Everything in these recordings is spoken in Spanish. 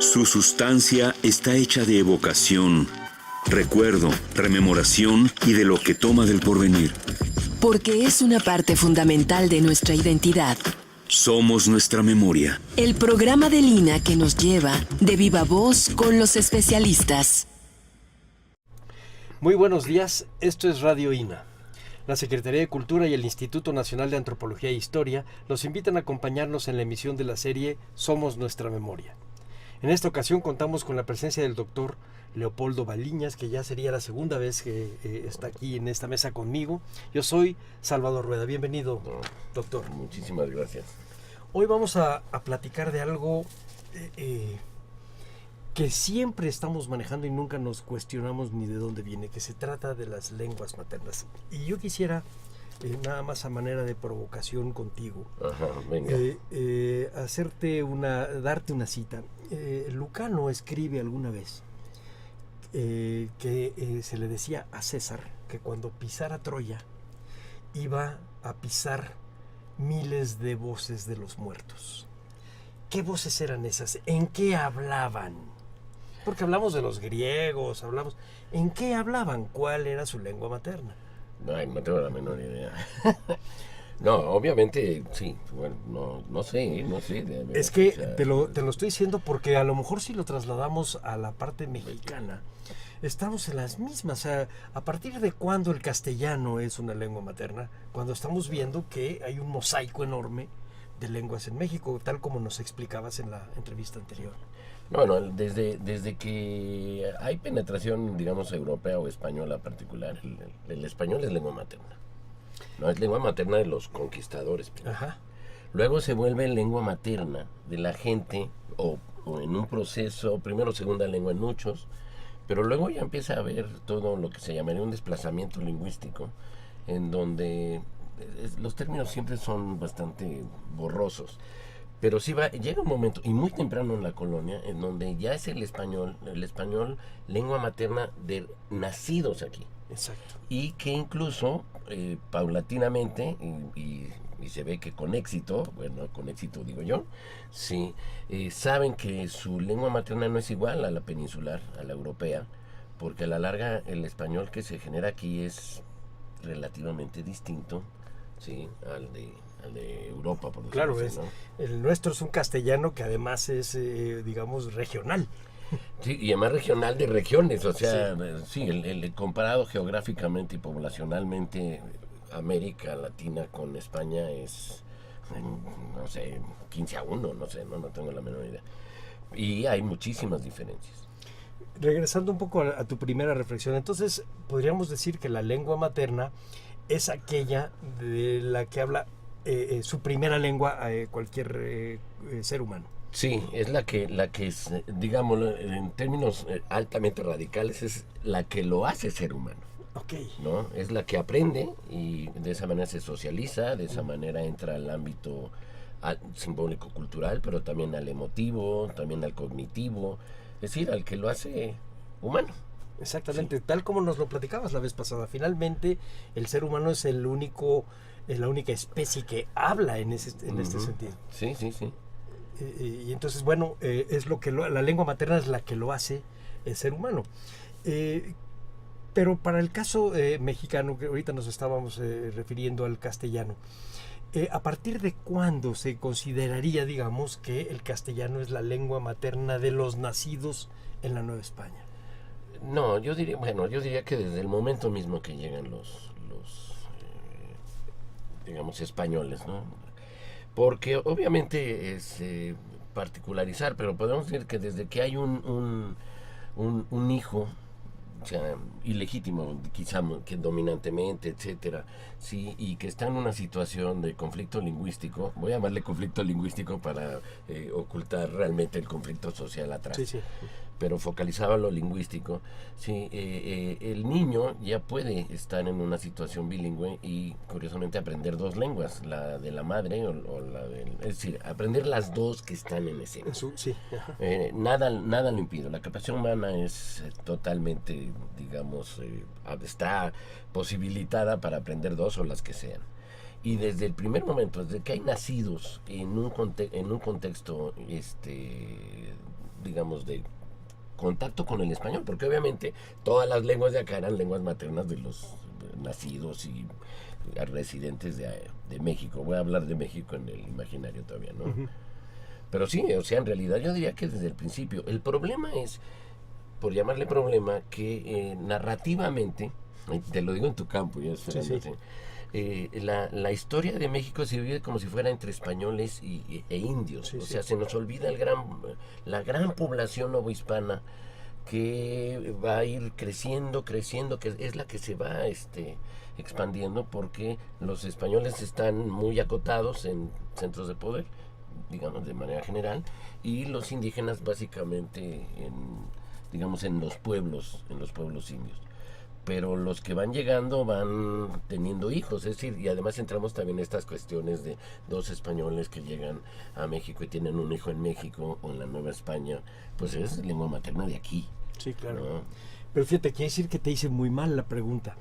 Su sustancia está hecha de evocación, recuerdo, rememoración y de lo que toma del porvenir. Porque es una parte fundamental de nuestra identidad. Somos nuestra memoria. El programa de Lina que nos lleva de viva voz con los especialistas. Muy buenos días, esto es Radio INA. La Secretaría de Cultura y el Instituto Nacional de Antropología e Historia los invitan a acompañarnos en la emisión de la serie Somos Nuestra Memoria. En esta ocasión contamos con la presencia del doctor Leopoldo Baliñas, que ya sería la segunda vez que está aquí en esta mesa conmigo. Yo soy Salvador Rueda. Bienvenido, doctor. Muchísimas gracias. Hoy vamos a platicar de algo que siempre estamos manejando y nunca nos cuestionamos ni de dónde viene, que se trata de las lenguas maternas. Y yo quisiera, nada más a manera de provocación contigo, venga. darte una cita. Lucano escribe alguna vez que se le decía a César que cuando pisara Troya iba a pisar miles de voces de los muertos. ¿Qué voces eran esas? ¿En qué hablaban? Porque hablamos de los griegos, ¿en qué hablaban? ¿Cuál era su lengua materna? No tengo la menor idea. No, obviamente, sí. Bueno, no sé. Es que te lo estoy diciendo porque a lo mejor si lo trasladamos a la parte mexicana, estamos en las mismas. O sea, ¿a partir de cuándo el castellano es una lengua materna? Cuando estamos viendo que hay un mosaico enorme de lenguas en México, tal como nos explicabas en la entrevista anterior. Bueno, desde que hay penetración, digamos, europea o española particular, el español es lengua materna. No, es lengua materna de los conquistadores. Ajá. Luego se vuelve lengua materna de la gente, o en un proceso, primero segunda lengua en muchos, pero luego ya empieza a haber todo lo que se llamaría un desplazamiento lingüístico, en donde los términos siempre son bastante borrosos. Pero sí llega un momento, y muy temprano en la colonia, en donde ya es el español lengua materna de nacidos aquí. Exacto. Y que incluso, paulatinamente, y se ve que con éxito digo yo, sí, saben que su lengua materna no es igual a la peninsular, a la europea, porque a la larga el español que se genera aquí es relativamente distinto, sí, al de Europa, por decirlo así, ¿no? El nuestro es un castellano que además es, digamos, regional. Sí, y además regional de regiones, o sea, sí, el comparado geográficamente y poblacionalmente, América Latina con España es, no sé, 15-1, no sé, no tengo la menor idea. Y hay muchísimas diferencias. Regresando un poco a tu primera reflexión, entonces podríamos decir que la lengua materna es aquella de la que habla su primera lengua cualquier ser humano. Sí, es la que es, digámoslo, en términos altamente radicales, es la que lo hace ser humano. Okay. ¿No? Es la que aprende y de esa manera se socializa, de esa manera entra al ámbito simbólico-cultural, pero también al emotivo, también al cognitivo, es decir, al que lo hace humano. Exactamente, Sí. Tal como nos lo platicabas la vez pasada. Finalmente, el ser humano es la única especie que habla en este sentido. Sí. Y entonces, bueno, es lo que la lengua materna es la que lo hace el ser humano. Pero para el caso mexicano, que ahorita nos estábamos refiriendo al castellano, ¿a partir de cuándo se consideraría, digamos, que el castellano es la lengua materna de los nacidos en la Nueva España? No, yo diría que desde el momento mismo que llegan los digamos, españoles, ¿no? Porque obviamente es particularizar, pero podemos decir que desde que hay un hijo, o sea, ilegítimo, quizá que dominantemente, etcétera, sí, y que está en una situación de conflicto lingüístico, voy a llamarle conflicto lingüístico para ocultar realmente el conflicto social atrás. Sí. Pero focalizaba lo lingüístico, sí, el niño ya puede estar en una situación bilingüe y curiosamente aprender dos lenguas, la de la madre o la del, es decir, aprender las dos que están en escena. Sí. Nada lo impide, la capacidad humana es totalmente, digamos, está posibilitada para aprender dos o las que sean. Y desde el primer momento, desde que hay nacidos en un contexto digamos, de contacto con el español, porque obviamente todas las lenguas de acá eran lenguas maternas de los nacidos y residentes de México. Voy a hablar de México en el imaginario todavía, ¿no? Uh-huh. Pero sí, o sea, en realidad yo diría que desde el principio. El problema es, por llamarle problema, que narrativamente, te lo digo en tu campo, yo sí, sí. La historia de México se vive como si fuera entre españoles e indios. Sí, o sea, se nos olvida la gran población novohispana que va a ir creciendo, que es la que se va expandiendo, porque los españoles están muy acotados en centros de poder, digamos, de manera general, y los indígenas básicamente en los pueblos indios. Pero los que van llegando van teniendo hijos, es decir, y además entramos también en estas cuestiones de dos españoles que llegan a México y tienen un hijo en México o en la Nueva España, pues es lengua materna de aquí. Sí, claro. ¿No? Pero fíjate, quiere decir que te hice muy mal la pregunta.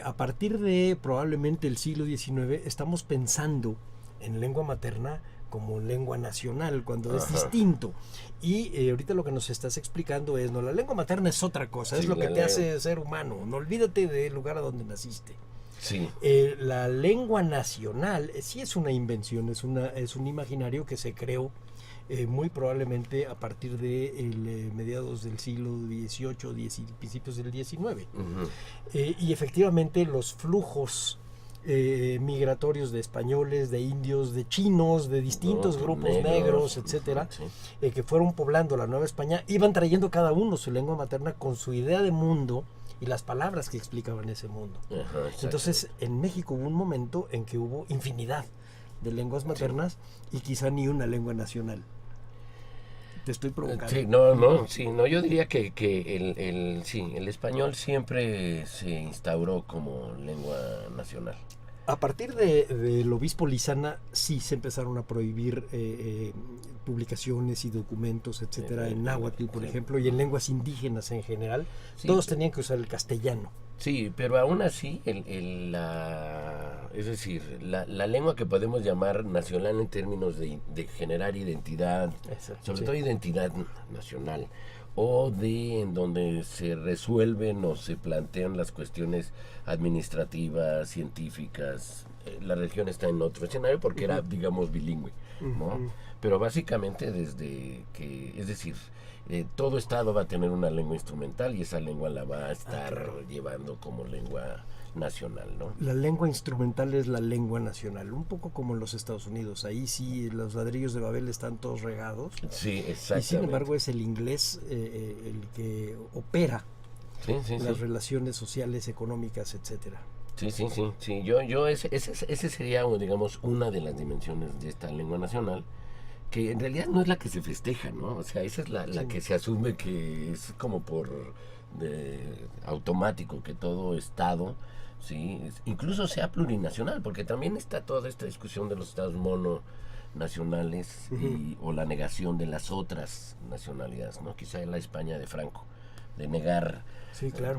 A partir de probablemente el siglo XIX estamos pensando en lengua materna como lengua nacional, cuando es distinto. Y ahorita lo que nos estás explicando es, no, la lengua materna es otra cosa, es lo que te hace ser humano. No olvídate del lugar a donde naciste. Sí. La lengua nacional sí es una invención, es un imaginario que se creó muy probablemente a partir de mediados del siglo XVIII, principios del XIX. Uh-huh. Y efectivamente los flujos migratorios de españoles, de indios, de chinos, de distintos grupos negros, etcétera, sí. Que fueron poblando la Nueva España, iban trayendo cada uno su lengua materna con su idea de mundo y las palabras que explicaban ese mundo. Ajá, entonces, en México hubo un momento en que hubo infinidad de lenguas maternas, sí. Y quizá ni una lengua nacional. Te estoy provocando. Sí, yo diría que el español siempre se instauró como lengua nacional. A partir del obispo Lizana, sí se empezaron a prohibir publicaciones y documentos, etcétera, en náhuatl, por ejemplo, y en lenguas indígenas en general. Sí, todos tenían que usar el castellano. Sí, pero aún así, es decir, la lengua que podemos llamar nacional en términos de generar identidad, sobre todo identidad nacional, o en donde se resuelven o se plantean las cuestiones administrativas, científicas. La región está en otro escenario porque era, digamos, bilingüe, ¿no? Pero básicamente es decir, todo estado va a tener una lengua instrumental y esa lengua la va a estar llevando como lengua nacional, ¿no? La lengua instrumental es la lengua nacional, un poco como en los Estados Unidos. Ahí sí los ladrillos de Babel están todos regados. Sí, exactamente. Y sin embargo es el inglés el que opera las relaciones sociales, económicas, etcétera. Sí. Ese sería, digamos, una de las dimensiones de esta lengua nacional, que en realidad no es la que se festeja, ¿no? O sea, esa es la que se asume que es como por automático, que todo estado, sí, incluso sea plurinacional, porque también está toda esta discusión de los estados mononacionales o la negación de las otras nacionalidades, ¿no? Quizá en la España de Franco, de negar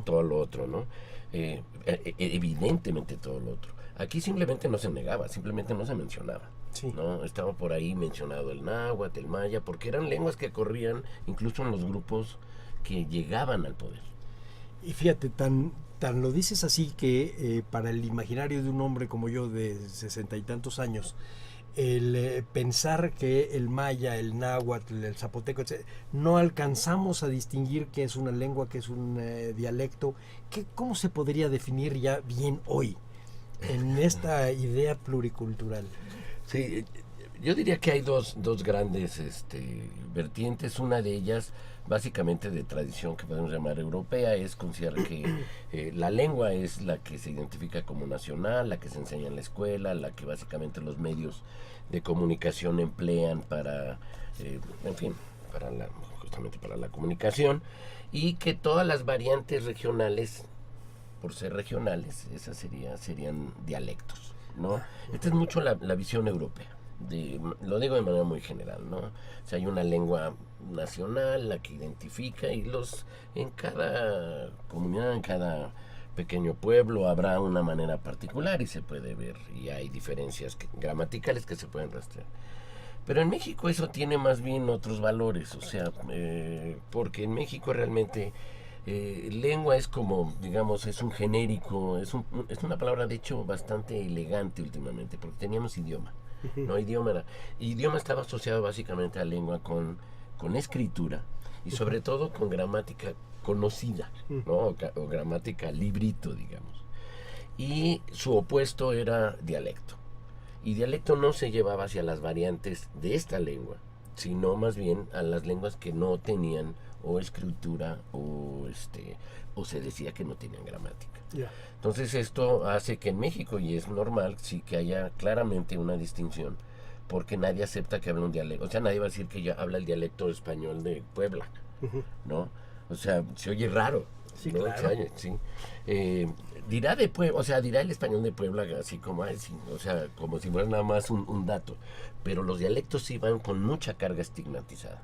todo lo otro, ¿no? Evidentemente todo lo otro. Aquí simplemente no se negaba, simplemente no se mencionaba. Sí. ¿No? Estaba por ahí mencionado el náhuatl, el maya, porque eran lenguas que corrían incluso en los grupos que llegaban al poder. Y fíjate, tan lo dices así que para el imaginario de un hombre como yo de 60 y tantos años, el pensar que el maya, el náhuatl, el zapoteco, etc., no alcanzamos a distinguir qué es una lengua, qué es un dialecto, ¿cómo se podría definir ya bien hoy en esta idea pluricultural? Sí, yo diría que hay dos grandes vertientes. Una de ellas, básicamente de tradición que podemos llamar europea, es considerar que la lengua es la que se identifica como nacional, la que se enseña en la escuela, la que básicamente los medios de comunicación emplean para, justamente para la comunicación, y que todas las variantes regionales, por ser regionales, esas serían dialectos, ¿no? Esta es mucho la visión europea. Lo digo de manera muy general, ¿no? O sea, hay una lengua nacional, la que identifica, y en cada comunidad, en cada pequeño pueblo habrá una manera particular y se puede ver, y hay diferencias gramaticales que se pueden rastrear. Pero en México eso tiene más bien otros valores, o sea, porque en México realmente lengua es como, digamos, es un genérico, es una palabra de hecho bastante elegante últimamente, porque teníamos idioma, ¿no? Idioma estaba asociado básicamente a lengua con escritura y sobre todo con gramática conocida, ¿no? O gramática librito, digamos. Y su opuesto era dialecto. Y dialecto no se llevaba hacia las variantes de esta lengua, sino más bien a las lenguas que no tenían o escritura o se decía que no tenían gramática. Yeah. Entonces esto hace que en México, y es normal, sí que haya claramente una distinción, porque nadie acepta que hable un dialecto. O sea, nadie va a decir que ya habla el dialecto español de Puebla, ¿no? O sea, se oye raro. Sí, ¿no? claro. Sí. Dirá de Puebla, o sea, dirá el español de Puebla así como, sí, o sea, como si fuera nada más un dato. Pero los dialectos sí van con mucha carga estigmatizada.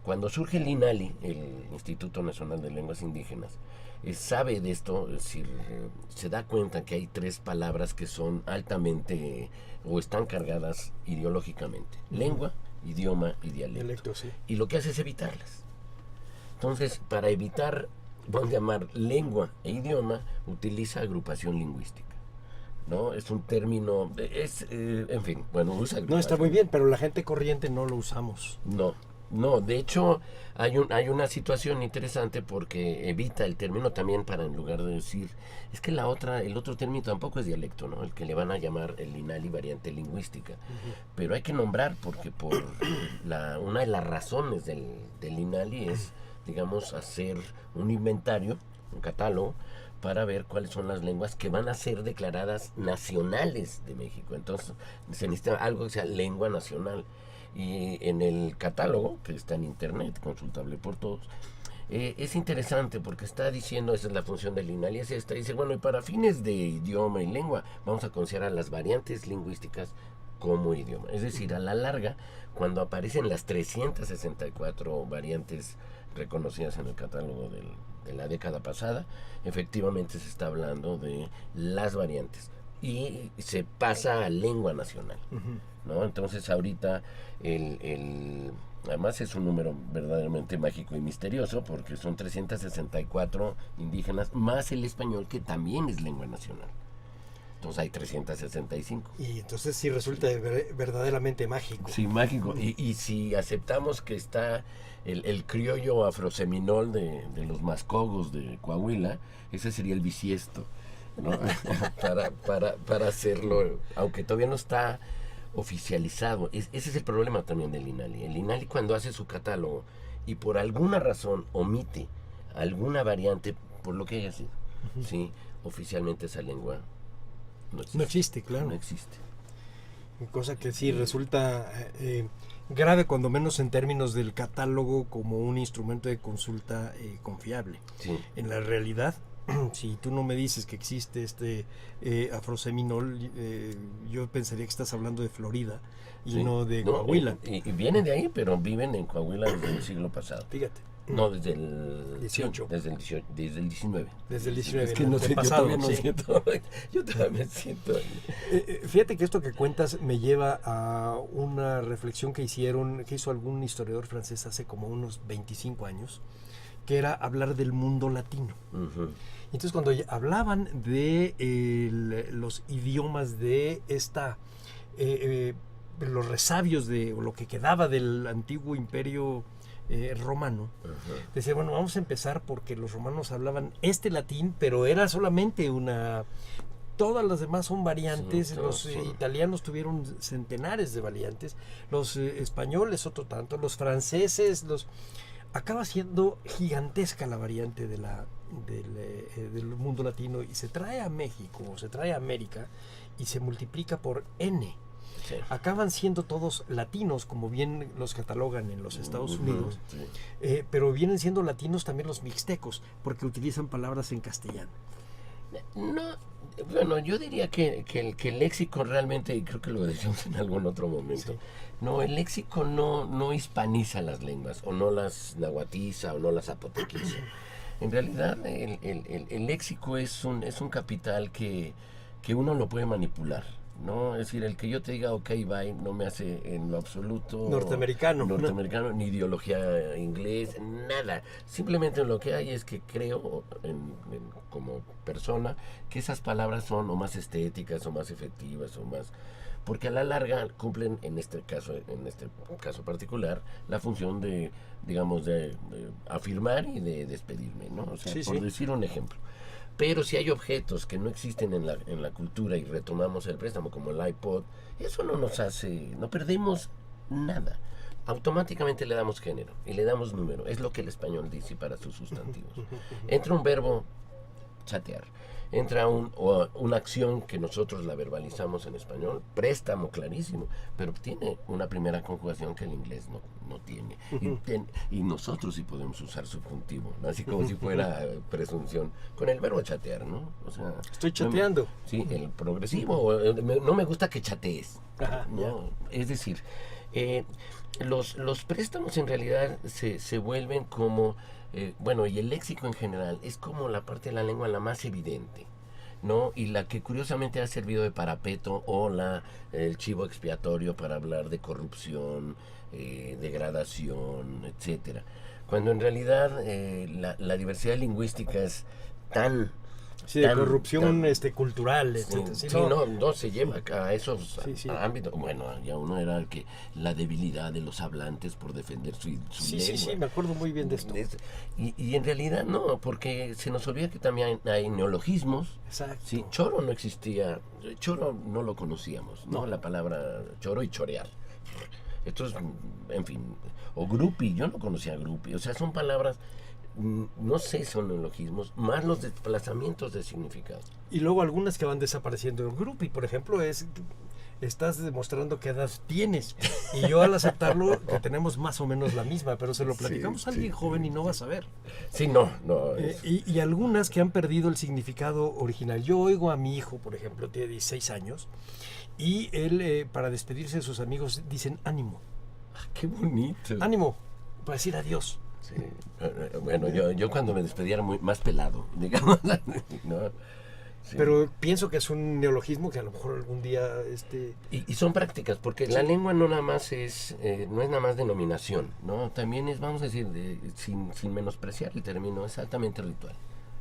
Cuando surge el INALI, el Instituto Nacional de Lenguas Indígenas, sabe de esto, es decir, se da cuenta que hay 3 palabras que son altamente o están cargadas ideológicamente: lengua, idioma y dialecto. Dialecto, sí. Y lo que hace es evitarlas. Entonces, para evitar, vamos a llamar lengua e idioma, utiliza agrupación lingüística, ¿no? Es un término, en fin, bueno, usa agrupación. No, está muy bien, pero la gente corriente no lo usamos. No, de hecho hay una situación interesante porque evita el término también para, en lugar de decir, es que el otro término tampoco es dialecto, ¿no? El que le van a llamar el INALI variante lingüística. Pero hay que nombrar porque una de las razones del INALI es, digamos, hacer un inventario, un catálogo, para ver cuáles son las lenguas que van a ser declaradas nacionales de México. Entonces se necesita algo que sea lengua nacional. Y en el catálogo, que está en internet, consultable por todos, es interesante porque está diciendo, esa es la función del INALI, es esta, dice, bueno, y para fines de idioma y lengua, vamos a considerar las variantes lingüísticas como idioma. Es decir, a la larga, cuando aparecen las 364 variantes reconocidas en el catálogo de la década pasada, efectivamente se está hablando de las variantes. Y se pasa a lengua nacional, ¿no? Entonces ahorita además es un número verdaderamente mágico y misterioso porque son 364 indígenas más el español, que también es lengua nacional. Entonces hay 365. Y entonces sí resulta verdaderamente mágico. Sí, mágico. Y si aceptamos que está el criollo afroseminol de los mascogos de Coahuila, ese sería el bisiesto, ¿no? para hacerlo, aunque todavía no está oficializado. Ese es el problema también del INALI. El INALI, cuando hace su catálogo y por alguna razón omite alguna variante, por lo que haya sido, ¿sí? Oficialmente esa lengua no existe, claro. No existe. Cosa que sí resulta grave, cuando menos en términos del catálogo como un instrumento de consulta confiable. Sí. En la realidad, si tú no me dices que existe este afroseminol, yo pensaría que estás hablando de Florida y Sí. no de Coahuila. Y vienen de ahí, pero viven en Coahuila desde el siglo pasado. Fíjate. No, desde el 18. Desde el 18, desde el 19. Desde el 19. Es que no sé, pasado, yo todavía sí. no siento. Yo todavía me siento. Fíjate que esto que cuentas me lleva a una reflexión que hizo algún historiador francés hace como unos 25 años, que era hablar del mundo latino. Entonces, cuando hablaban de los idiomas de los resabios o lo que quedaba del antiguo imperio romano, decía, bueno, vamos a empezar porque los romanos hablaban latín, pero era solamente todas las demás son variantes. Sí, los italianos tuvieron centenares de variantes, los españoles otro tanto, los franceses, acaba siendo gigantesca la variante del mundo latino, y se trae a México, o se trae a América, y se multiplica por N. Sí. Acaban siendo todos latinos, como bien los catalogan en los Estados Unidos, Sí. pero vienen siendo latinos también los mixtecos, porque utilizan palabras en castellano. No, bueno, yo diría que el léxico realmente, y creo que lo decíamos en algún otro momento, Sí. no, el léxico no hispaniza las lenguas, o no las nahuatiza, o no las zapotequiza. En realidad, el léxico es un capital que uno lo puede manipular, ¿no? Es decir, el que yo te diga ok, bye, no me hace en lo absoluto Norteamericano, ni ideología inglés, nada. Simplemente lo que hay es que creo, como persona, que esas palabras son o más estéticas, o más efectivas, o más... Porque a la larga cumplen, en este caso particular, la función de, digamos, de afirmar y de despedirme, ¿no? O sea, por decir un ejemplo. Pero si hay objetos que no existen en la cultura y retomamos el préstamo, como el iPod, eso no nos hace, no perdemos nada. Automáticamente le damos género y le damos número. Es lo que el español dice para sus sustantivos. Entra un verbo, chatear. Entra una acción que nosotros la verbalizamos en español, préstamo, clarísimo, pero tiene una primera conjugación que el inglés no tiene. Y nosotros sí podemos usar subjuntivo, ¿no? Así como si fuera presunción, con el verbo chatear, ¿no? O sea, estoy chateando. Sí, el progresivo, no me gusta que chatees, ¿no? Es decir, los préstamos en realidad se vuelven como... bueno, y el léxico en general es como la parte de la lengua la más evidente, ¿no? Y la que curiosamente ha servido de parapeto o el chivo expiatorio para hablar de corrupción, degradación, etcétera. Cuando en realidad la diversidad lingüística es tan... Sí, de corrupción cultural, etc. Sí, no se lleva a esos ámbitos. Bueno, ya uno era la debilidad de los hablantes por defender su lengua. Sí, me acuerdo muy bien de esto. Y en realidad no, porque se nos olvida que también hay neologismos. Exacto. Sí, choro no existía, choro no lo conocíamos, ¿no? La palabra choro y chorear. Esto es, en fin, o grupi, yo no conocía grupi, o sea, son palabras... no sé, son neologismos, más los desplazamientos de significado. Y luego algunas que van desapareciendo en grupo, y por ejemplo estás demostrando qué edad tienes, y yo al aceptarlo que tenemos más o menos la misma, pero se lo platicamos a alguien joven y no va a saber. Sí, no. Y algunas que han perdido el significado original. Yo oigo a mi hijo, por ejemplo, tiene 16 años, y él para despedirse de sus amigos dicen ánimo. ¡Qué bonito! Ánimo, para decir adiós. Sí. Bueno, yo cuando me despedía era más pelado, digamos, ¿no? Sí. Pero pienso que es un neologismo que a lo mejor algún día... Y son prácticas, porque la lengua no nada más no es nada más denominación, ¿no? También es, vamos a decir, sin menospreciar el término, es altamente ritual.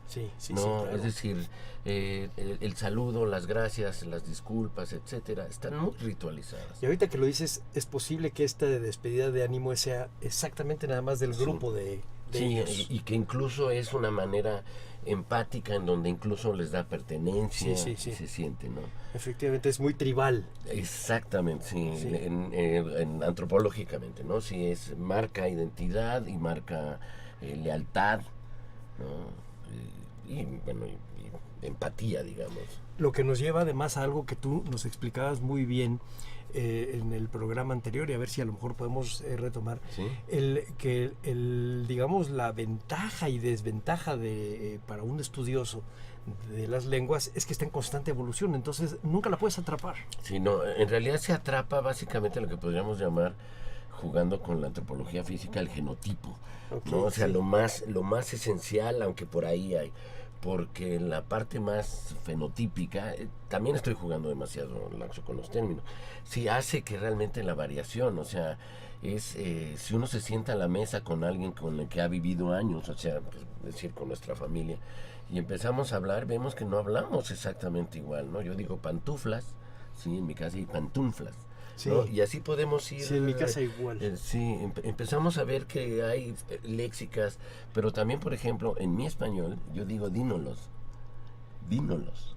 Sí, ¿no? claro. Es decir, el saludo, las gracias, las disculpas, etcétera, están muy ritualizadas. Y ahorita que lo dices, es posible que esta despedida de ánimo sea exactamente nada más del grupo de ellos. Y que incluso es una manera empática en donde incluso les da pertenencia, sí. se siente, ¿no? Efectivamente, es muy tribal. Exactamente, sí. Antropológicamente, ¿no? Sí, marca identidad y marca lealtad, ¿no? Y empatía, digamos. Lo que nos lleva además a algo que tú nos explicabas muy bien en el programa anterior, y a ver si a lo mejor podemos retomar, ¿sí? Digamos, la ventaja y desventaja para un estudioso de las lenguas es que está en constante evolución, entonces nunca la puedes atrapar. Sí, no, en realidad se atrapa básicamente lo que podríamos llamar, jugando con la antropología física, el genotipo, ¿no? O sea, lo más esencial, aunque por ahí hay, porque la parte más fenotípica, también estoy jugando demasiado laxo con los términos, sí hace que realmente la variación, o sea, si uno se sienta a la mesa con alguien con el que ha vivido años, o sea, pues, decir, con nuestra familia, y empezamos a hablar, vemos que no hablamos exactamente igual, ¿no? Yo digo pantuflas, sí, en mi casa hay pantuflas. Sí. ¿No? Y así podemos ir... Sí, en mi casa igual. Empezamos a ver que hay léxicas, pero también, por ejemplo, en mi español, yo digo dínolos.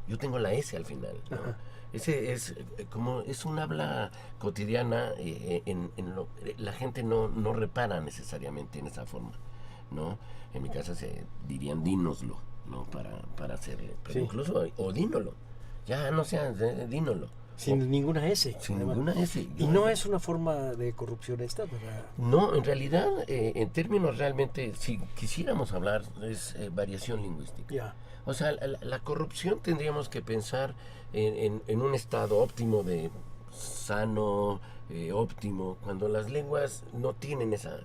Yo tengo la S al final, ¿no? Ese es como es un habla cotidiana, la gente no repara necesariamente en esa forma, ¿no? En mi casa se dirían dínoslo, ¿no? Para hacerlo. Pero incluso, o dínolo. Ya no sea, dínolo. Sin ninguna S. Sin ninguna S. Y no es una forma de corrupción esta, ¿verdad? No, en realidad, en términos realmente, si quisiéramos hablar, es variación lingüística. Ya. O sea, la corrupción tendríamos que pensar en un estado óptimo de sano, óptimo, cuando las lenguas no tienen esa,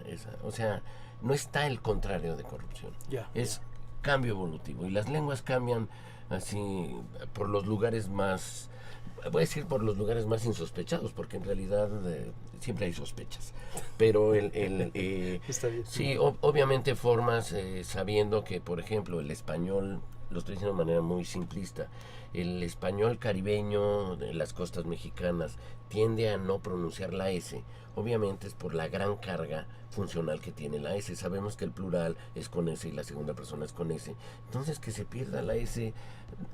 o sea, no está el contrario de corrupción. Es cambio evolutivo. Y las lenguas cambian así por los lugares más voy a decir por los lugares más insospechados, porque en realidad siempre hay sospechas. Pero Está bien. sí, obviamente formas sabiendo que, por ejemplo, el español, lo estoy diciendo de manera muy simplista, el español caribeño de las costas mexicanas tiende a no pronunciar la S. Obviamente es por la gran carga funcional que tiene la S. Sabemos que el plural es con S y la segunda persona es con S. Entonces, que se pierda la S.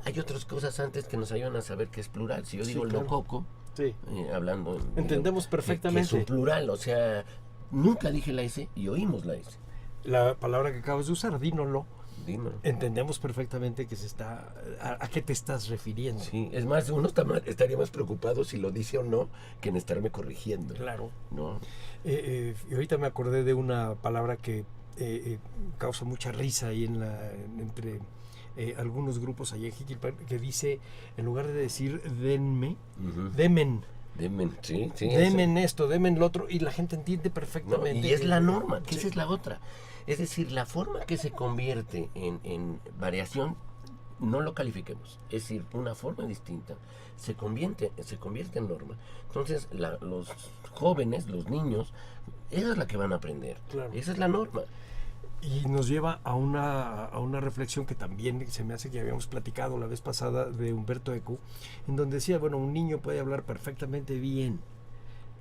Hay otras cosas antes que nos ayudan a saber que es plural. Si yo digo claro. el mococo, Sí. hablando... Entendemos que perfectamente. es un plural, o sea, nunca dije la S y oímos la S. La palabra que acabas de usar, dínoslo. Dímelo. Entendemos perfectamente que se está... ¿A qué te estás refiriendo? Sí, es más, uno estaría más preocupado si lo dice o no que en estarme corrigiendo. Claro. ¿No? Y ahorita me acordé de una palabra que causa mucha risa ahí entre algunos grupos allá en Jiquilpan, que dice, en lugar de decir denme, demen. Demen, sí. Demen esto, demen lo otro, y la gente entiende perfectamente. No, y es la norma, que sí. esa es la otra. Es decir, la forma que se convierte en variación, no lo califiquemos. Es decir, una forma distinta se convierte en norma. Entonces, los jóvenes, los niños, esa es la que van a aprender. Claro. Esa es la norma. Y nos lleva a una reflexión que también se me hace que habíamos platicado la vez pasada de Humberto Eco, en donde decía, bueno, un niño puede hablar perfectamente bien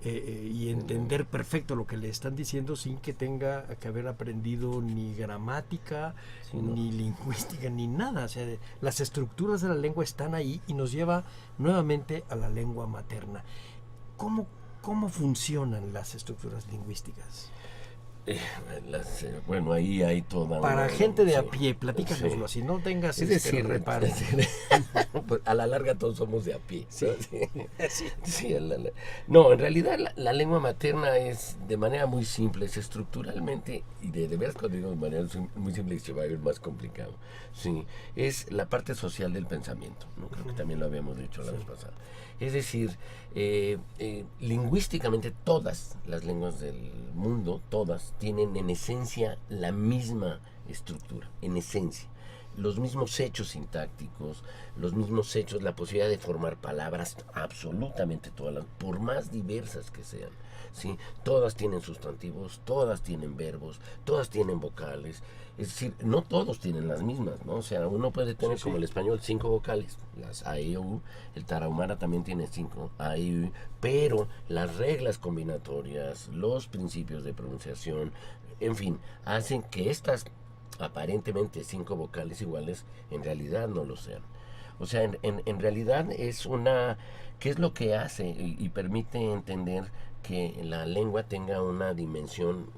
y entender perfecto lo que le están diciendo sin que tenga que haber aprendido ni gramática, Sí, ¿no? ni lingüística, ni nada. O sea, las estructuras de la lengua están ahí y nos lleva nuevamente a la lengua materna. ¿Cómo funcionan las estructuras lingüísticas? Bueno, ahí hay toda Para una... gente de sí, a pie, platícanoslo sí. así, no tengas Es decir, reparo. pues, a la larga todos somos de a pie. Sí. ¿No? Sí. Sí, no, en realidad la lengua materna es de manera muy simple, es estructuralmente, y de veras cuando digo de manera muy simple se va a ir más complicado. Sí, es la parte social del pensamiento, ¿no? Creo que también lo habíamos dicho la vez pasada. Es decir, lingüísticamente todas las lenguas del mundo, todas, tienen en esencia la misma estructura, en esencia. Los mismos hechos sintácticos, los mismos hechos, la posibilidad de formar palabras, absolutamente todas, por más diversas que sean. ¿Sí? Todas tienen sustantivos, todas tienen verbos, todas tienen vocales. Es decir, no todos tienen las mismas, ¿no? O sea, uno puede tener, como el español, 5 vocales, las A, E, U, el tarahumara también tiene 5 A, E, U, pero las reglas combinatorias, los principios de pronunciación, en fin, hacen que estas aparentemente 5 vocales iguales en realidad no lo sean. O sea, en realidad es una... ¿Qué es lo que hace y permite entender que la lengua tenga una dimensión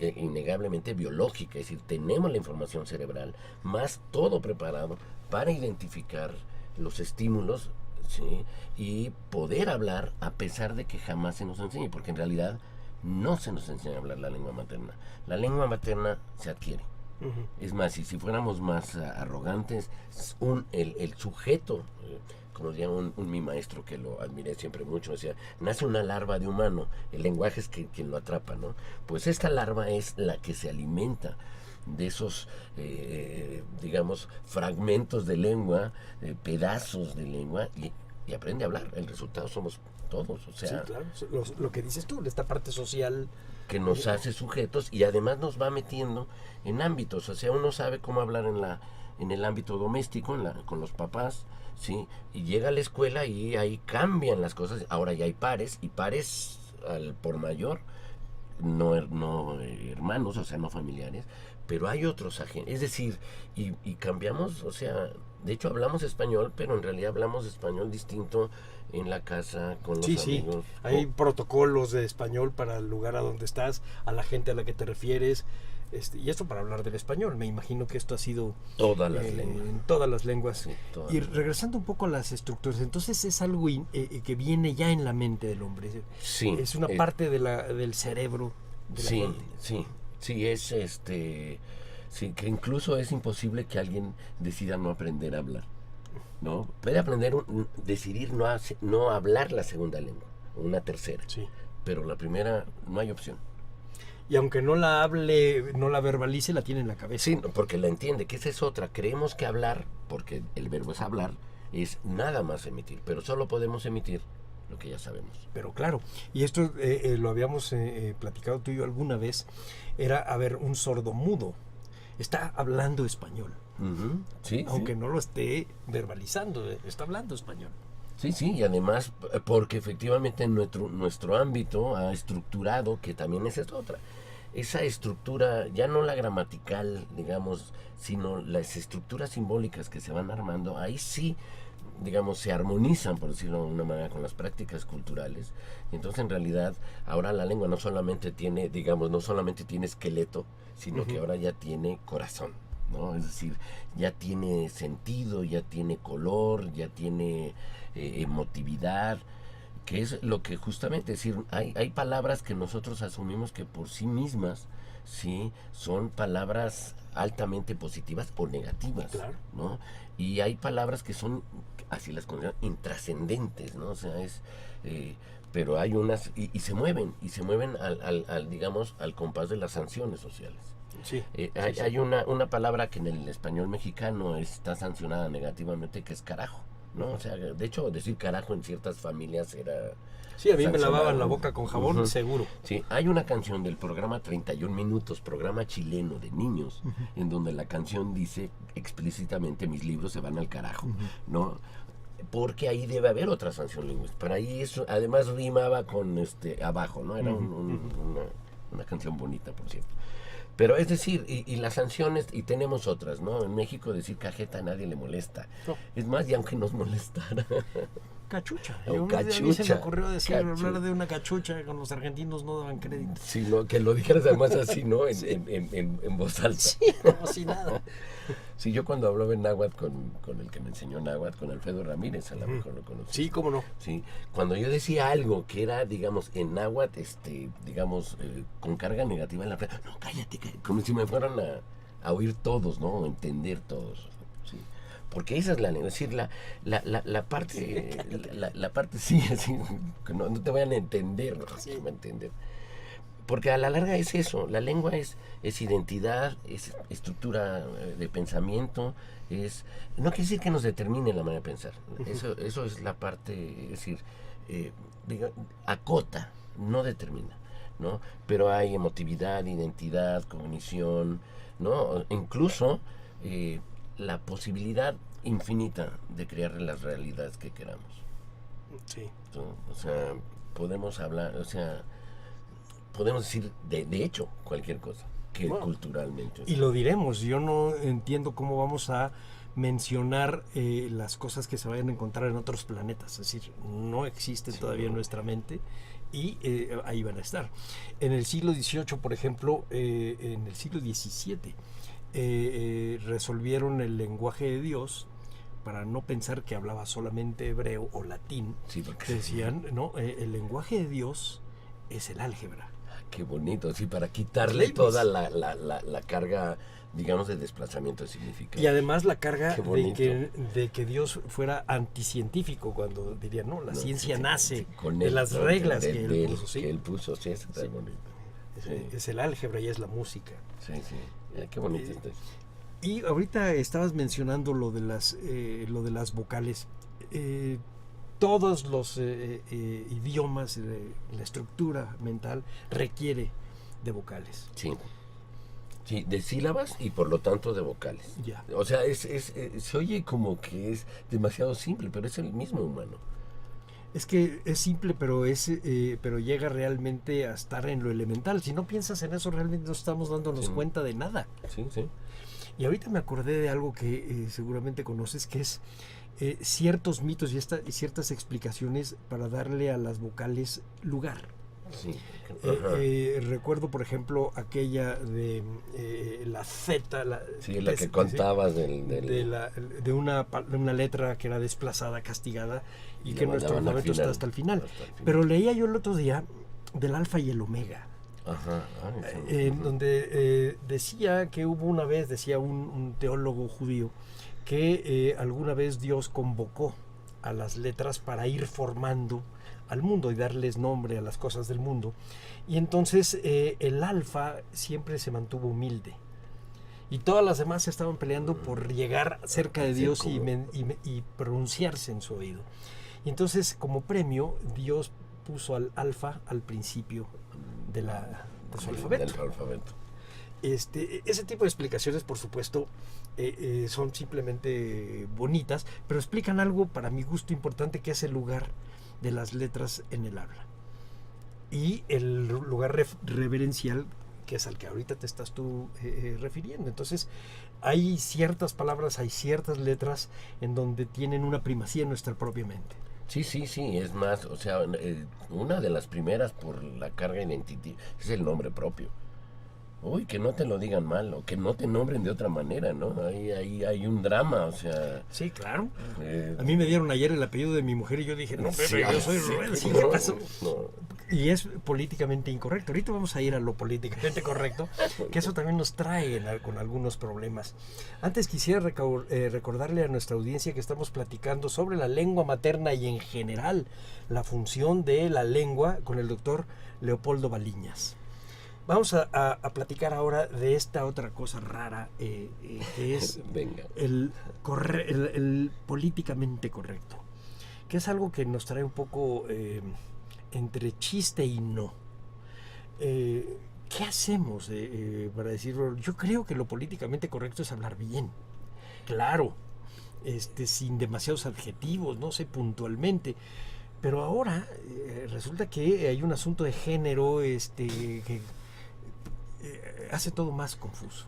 innegablemente biológica? Es decir, tenemos la información cerebral, más todo preparado para identificar los estímulos, ¿sí? Y poder hablar a pesar de que jamás se nos enseñe, porque en realidad no se nos enseña a hablar la lengua materna. La lengua materna se adquiere. Es más, y si fuéramos más arrogantes, el sujeto, como decía mi maestro, que lo admiré siempre mucho, decía, nace una larva de humano, el lenguaje es quien lo atrapa, ¿no? Pues esta larva es la que se alimenta de esos, digamos, fragmentos de lengua, pedazos de lengua, y aprende a hablar. El resultado somos todos, o sea... Sí, claro, lo que dices tú, esta parte social... que nos hace sujetos y además nos va metiendo en ámbitos, o sea, uno sabe cómo hablar en el ámbito doméstico, con los papás, ¿sí? Y llega a la escuela y ahí cambian las cosas, ahora ya hay pares, y pares al por mayor, no hermanos, o sea, no familiares, pero hay otros agentes, es decir, y cambiamos, o sea, de hecho hablamos español, pero en realidad hablamos español distinto en la casa, con los amigos. Sí, hay protocolos de español para el lugar a donde estás, a la gente a la que te refieres, y esto para hablar del español. Me imagino que esto ha sido todas las lenguas. En todas las lenguas. Sí, y regresando un poco a las estructuras, entonces es algo que viene ya en la mente del hombre. Sí, es una parte del cerebro de la gente. Sí, es sí, que incluso es imposible que alguien decida no aprender a hablar, ¿no? Puede aprender, decidir no hablar la segunda lengua, una tercera, Sí. pero la primera no hay opción. Y aunque no la hable, no la verbalice, la tiene en la cabeza. Sí, porque la entiende, que esa es otra. Creemos que hablar, porque el verbo es hablar, es nada más emitir, pero solo podemos emitir lo que ya sabemos. Pero claro, y esto lo habíamos platicado tú y yo alguna vez, era, a ver, un sordomudo está hablando español, Sí, aunque no lo esté verbalizando, está hablando español. Sí, y además porque efectivamente nuestro ámbito ha estructurado, que también esa es otra, esa estructura, ya no la gramatical, digamos, sino las estructuras simbólicas que se van armando, ahí sí, digamos, se armonizan, por decirlo de una manera, con las prácticas culturales. Y entonces en realidad ahora la lengua no solamente tiene, digamos, no solamente tiene esqueleto, sino que ahora ya tiene corazón, ¿no? Es decir, ya tiene sentido, ya tiene color, ya tiene emotividad, que es lo que justamente, es decir, hay palabras que nosotros asumimos que por sí mismas, sí, son palabras altamente positivas o negativas, Claro. ¿no? Y hay palabras que son, así las consideran, intrascendentes, ¿no? O sea, pero hay unas, y se mueven al digamos, al compás de las sanciones sociales. Sí. Hay una palabra que en el español mexicano está sancionada negativamente, que es carajo, ¿no? O sea, de hecho, decir carajo en ciertas familias era... Sí, a mí me sancionado. lavaban la boca con jabón, seguro. Sí, hay una canción del programa 31 Minutos, programa chileno de niños, en donde la canción dice explícitamente: mis libros se van al carajo, ¿no? Porque ahí debe haber otra sanción lingüística. Para ahí eso, además rimaba con abajo, ¿no? Era una canción bonita, por cierto. Pero es decir, y las sanciones, y tenemos otras, ¿no? En México decir cajeta a nadie le molesta. No. Es más, y aunque nos molestara. Cachucha. O A mí se me cachucha. ocurrió decir, Cachucha. hablar de una cachucha, con los argentinos no daban crédito. Sí, ¿no? Que lo dijeras además así, ¿no? En voz alta. Sí, como si nada. Sí, yo cuando hablaba en náhuatl con el que me enseñó náhuatl, con Alfredo Ramírez, a lo mejor lo conocí. Sí, cómo no. Sí, cuando yo decía algo que era, digamos, en náhuatl, digamos, con carga negativa en la frase, no, cállate, como si me fueran a oír todos, ¿no? O entender todos, sí. Porque esa es la lengua, es decir, la parte, la parte, sí, así, que no te vayan a entender, ¿no? Sí. Que me entienden. Porque a la larga es eso, la lengua es identidad, es estructura de pensamiento, no quiere decir que nos determine la manera de pensar, eso es la parte, es decir, acota, no determina, ¿no? Pero hay emotividad, identidad, cognición, ¿no? Incluso la posibilidad infinita de crear las realidades que queramos, Sí. ¿no? O sea, podemos hablar, o sea, podemos decir de hecho cualquier cosa que Bueno, culturalmente. Y lo diremos, yo no entiendo cómo vamos a mencionar las cosas que se vayan a encontrar en otros planetas, es decir, no existen todavía en nuestra mente y ahí van a estar. En el siglo XVIII, por ejemplo, en el siglo XVII, resolvieron el lenguaje de Dios para no pensar que hablaba solamente hebreo o latín. Sí, porque Decían, no, el lenguaje de Dios es el álgebra. qué bonito, sí, para quitarle toda la carga, digamos, de desplazamiento de significado. Y además la carga Qué bonito. de que Dios fuera anticientífico, cuando dirían, no, la ciencia sí, nace sí, con de él, las ¿no? reglas de que él él puso. ¿Sí? que él puso, sí, eso está Sí. bonito. Sí, Es el álgebra y es la música. sí, qué bonito está. Y ahorita estabas mencionando lo de las vocales. Todos los idiomas, la estructura mental requiere de vocales. Sí. Sí, de sílabas y por lo tanto de vocales. Ya. O sea, se oye como que es demasiado simple, pero es el mismo humano. Es que es simple, pero pero llega realmente a estar en lo elemental. Si no piensas en eso, realmente no estamos dándonos Sí. cuenta de nada. Sí, sí. Y ahorita me acordé de algo que seguramente conoces, que es ciertos mitos y ciertas explicaciones para darle a las vocales lugar. Sí. Recuerdo, por ejemplo, aquella de la Z. Sí, la que contabas de una letra que era desplazada, castigada, y Y que la nuestro mandaban al alfabeto está final. hasta el final. Hasta el final. Pero leía yo el otro día del alfa y el omega. Ajá. Ay, sí. En donde decía que hubo una vez, decía un teólogo judío, que alguna vez Dios convocó a las letras para ir formando al mundo y darles nombre a las cosas del mundo. Y entonces el alfa siempre se mantuvo humilde. Y todas las demás se estaban peleando por llegar cerca de Dios Sí, y pronunciarse en su oído. Y entonces, como premio, Dios puso al alfa al principio de su alfabeto. Del alfabeto. Ese tipo de explicaciones, por supuesto, son simplemente bonitas, pero explican algo para mi gusto importante, que es el lugar de las letras en el habla y el lugar reverencial, que es al que ahorita te estás tú refiriendo. Entonces, hay ciertas palabras, hay ciertas letras en donde tienen una primacía en nuestra propia mente. Sí, es más, o sea, una de las primeras por la carga identitaria es el nombre propio. Uy, que no te lo digan mal, o que no te nombren de otra manera, ¿no? Hay un drama, o sea... Sí, claro. A mí me dieron ayer el apellido de mi mujer y yo dije, no, pero yo soy Rubén, ¿sí? ¿Qué pasó? No. Y es políticamente incorrecto. Ahorita vamos a ir a lo políticamente correcto, que eso también nos trae con algunos problemas. Antes quisiera recordarle a nuestra audiencia que estamos platicando sobre la lengua materna y en general la función de la lengua con el doctor Leopoldo Baliñas. Vamos a platicar ahora de esta otra cosa rara, que es Venga. el políticamente correcto, que es algo que nos trae un poco entre chiste y no. ¿Qué hacemos para decirlo? Yo creo que lo políticamente correcto es hablar bien, claro, sin demasiados adjetivos, no sé, puntualmente. Pero ahora resulta que hay un asunto de género que hace todo más confuso.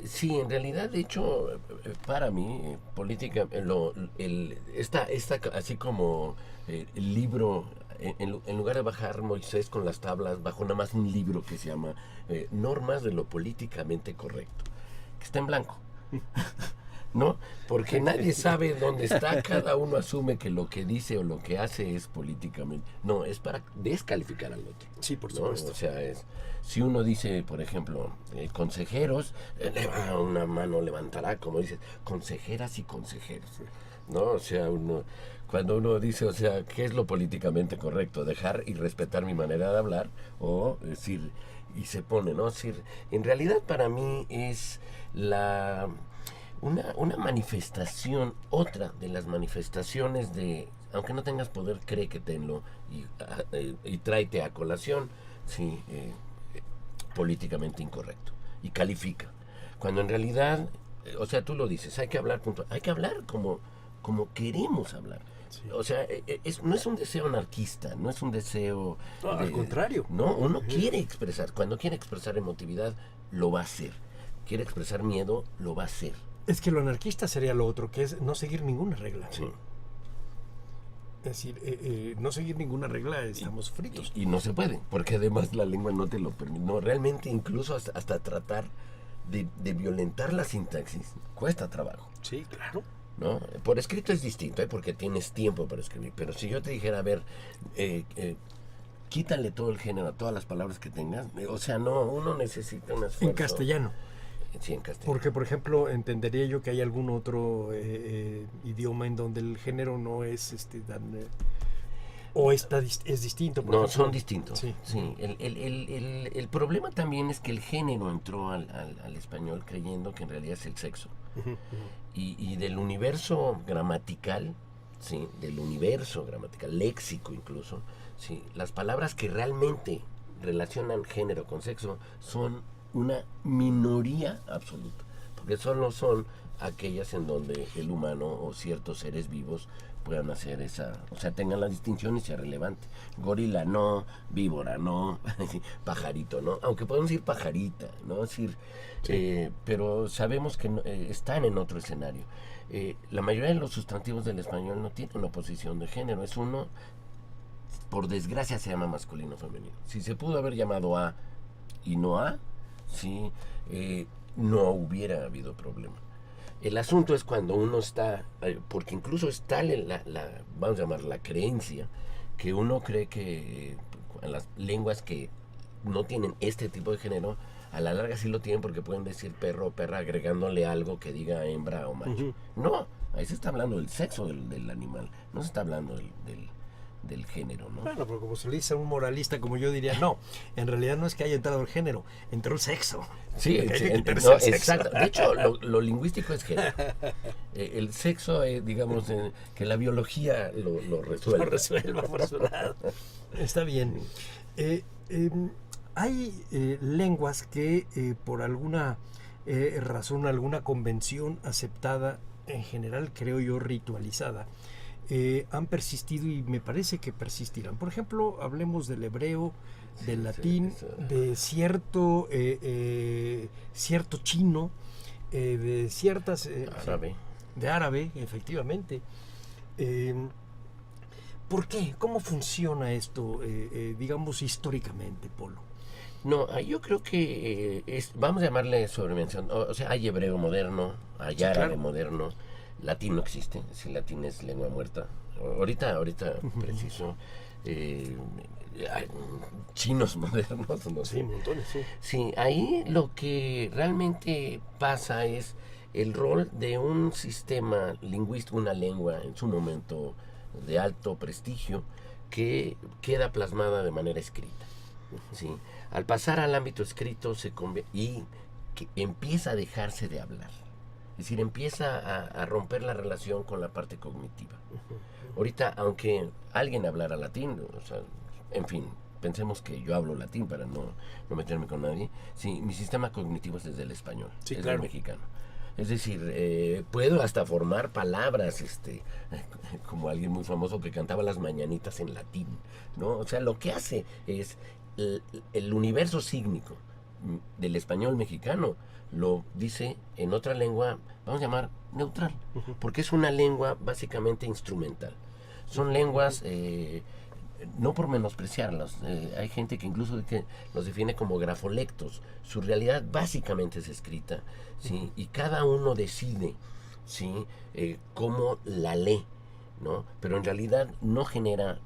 Sí, en realidad, de hecho, para mí, política, así como el libro, en lugar de bajar Moisés con las tablas, bajó nada más un libro que se llama Normas de lo políticamente correcto, que está en blanco. ¿No? Porque nadie sabe dónde está, cada uno asume que lo que dice o lo que hace es políticamente. No, es para descalificar al otro. Sí, por ¿no? supuesto. O sea, si uno dice, por ejemplo, consejeros, una mano levantará, como dices, consejeras y consejeros. ¿No? O sea, cuando uno dice, o sea, ¿qué es lo políticamente correcto? Dejar y respetar mi manera de hablar, o decir, y se pone, ¿no? Es decir, en realidad para mí es una manifestación, otra de las manifestaciones de, aunque no tengas poder, cree que tenlo y tráete a colación, sí, políticamente incorrecto, y califica. Cuando en realidad, o sea, tú lo dices, hay que hablar como queremos hablar. Sí. O sea, no es un deseo anarquista, no es un deseo... No, al contrario. No, uno quiere expresar, cuando quiere expresar emotividad, lo va a hacer. Quiere expresar miedo, lo va a hacer. Es que lo anarquista sería lo otro, que es no seguir ninguna regla. Sí. Es decir, no seguir ninguna regla, estamos fritos. Y no se puede, porque además la lengua no te lo permite. No, realmente incluso hasta tratar de violentar la sintaxis cuesta trabajo. Sí, claro. ¿No? Por escrito es distinto, porque tienes tiempo para escribir. Pero si yo te dijera, a ver, quítale todo el género a todas las palabras que tengas, o sea, no, uno necesita un esfuerzo. En castellano. Sí, en castellano. Porque, por ejemplo, entendería yo que hay algún otro idioma en donde el género no es tan... o es distinto. No, son distintos. Sí. Sí. El problema también es que el género entró al español creyendo que en realidad es el sexo. Uh-huh. Y del universo gramatical, sí, léxico incluso, sí, las palabras que realmente relacionan género con sexo son una minoría absoluta, porque solo son aquellas en donde el humano o ciertos seres vivos puedan hacer o sea, tengan la distinción y sea relevante. Gorila no, víbora no, pajarito no, aunque podemos decir pajarita, ¿no? Es decir, sí. Pero sabemos que están en otro escenario. La mayoría de los sustantivos del español no tienen una posición de género, es uno, por desgracia se llama masculino o femenino. Si se pudo haber llamado A y no A, sí, no hubiera habido problema. El asunto es cuando uno está, porque incluso está vamos a llamar la creencia, que uno cree que las lenguas que no tienen este tipo de género, a la larga sí lo tienen porque pueden decir perro o perra agregándole algo que diga hembra o macho. Uh-huh. No, ahí se está hablando del sexo del animal, no se está hablando del género, ¿no? Bueno, pero como se lo dice a un moralista como yo diría, no, en realidad no es que haya entrado el género, entró el sexo. Sí, Hay que quitarse no, el sexo. exacto. De hecho, lo lingüístico es género. El sexo, digamos, que la biología lo resuelve. Lo resuelva por su lado. Está bien. Hay lenguas que por alguna razón, alguna convención aceptada, en general creo yo ritualizada, han persistido y me parece que persistirán. Por ejemplo, hablemos del hebreo, del latín, de cierto chino, de ciertas... Árabe. De árabe, efectivamente. ¿Por qué? ¿Cómo funciona esto, digamos, históricamente, Polo? No, yo creo que vamos a llamarle sobremención. O sea, hay hebreo moderno, hay Sí, árabe claro. moderno, latín no existe, si latín es lengua muerta. Ahorita preciso. Hay chinos modernos, no sé. Sí, montones, sí. Sí, ahí lo que realmente pasa es el rol de un sistema lingüístico, una lengua en su momento de alto prestigio, que queda plasmada de manera escrita. ¿Sí? Al pasar al ámbito escrito y que empieza a dejarse de hablar. Es decir, empieza a romper la relación con la parte cognitiva. Ahorita, aunque alguien hablara latín, o sea, en fin, pensemos que yo hablo latín para no meterme con nadie. Sí, mi sistema cognitivo es desde el español, Sí, es claro. el mexicano. Es decir, puedo hasta formar palabras, como alguien muy famoso que cantaba las mañanitas en latín, ¿no? O sea, lo que hace es el universo sígnico del español mexicano lo dice en otra lengua, vamos a llamar neutral, porque es una lengua básicamente instrumental. Son lenguas, no por menospreciarlas, hay gente que incluso los define como grafolectos. Su realidad básicamente es escrita, ¿sí? Y cada uno decide, ¿sí? Cómo la lee, ¿no? Pero en realidad no genera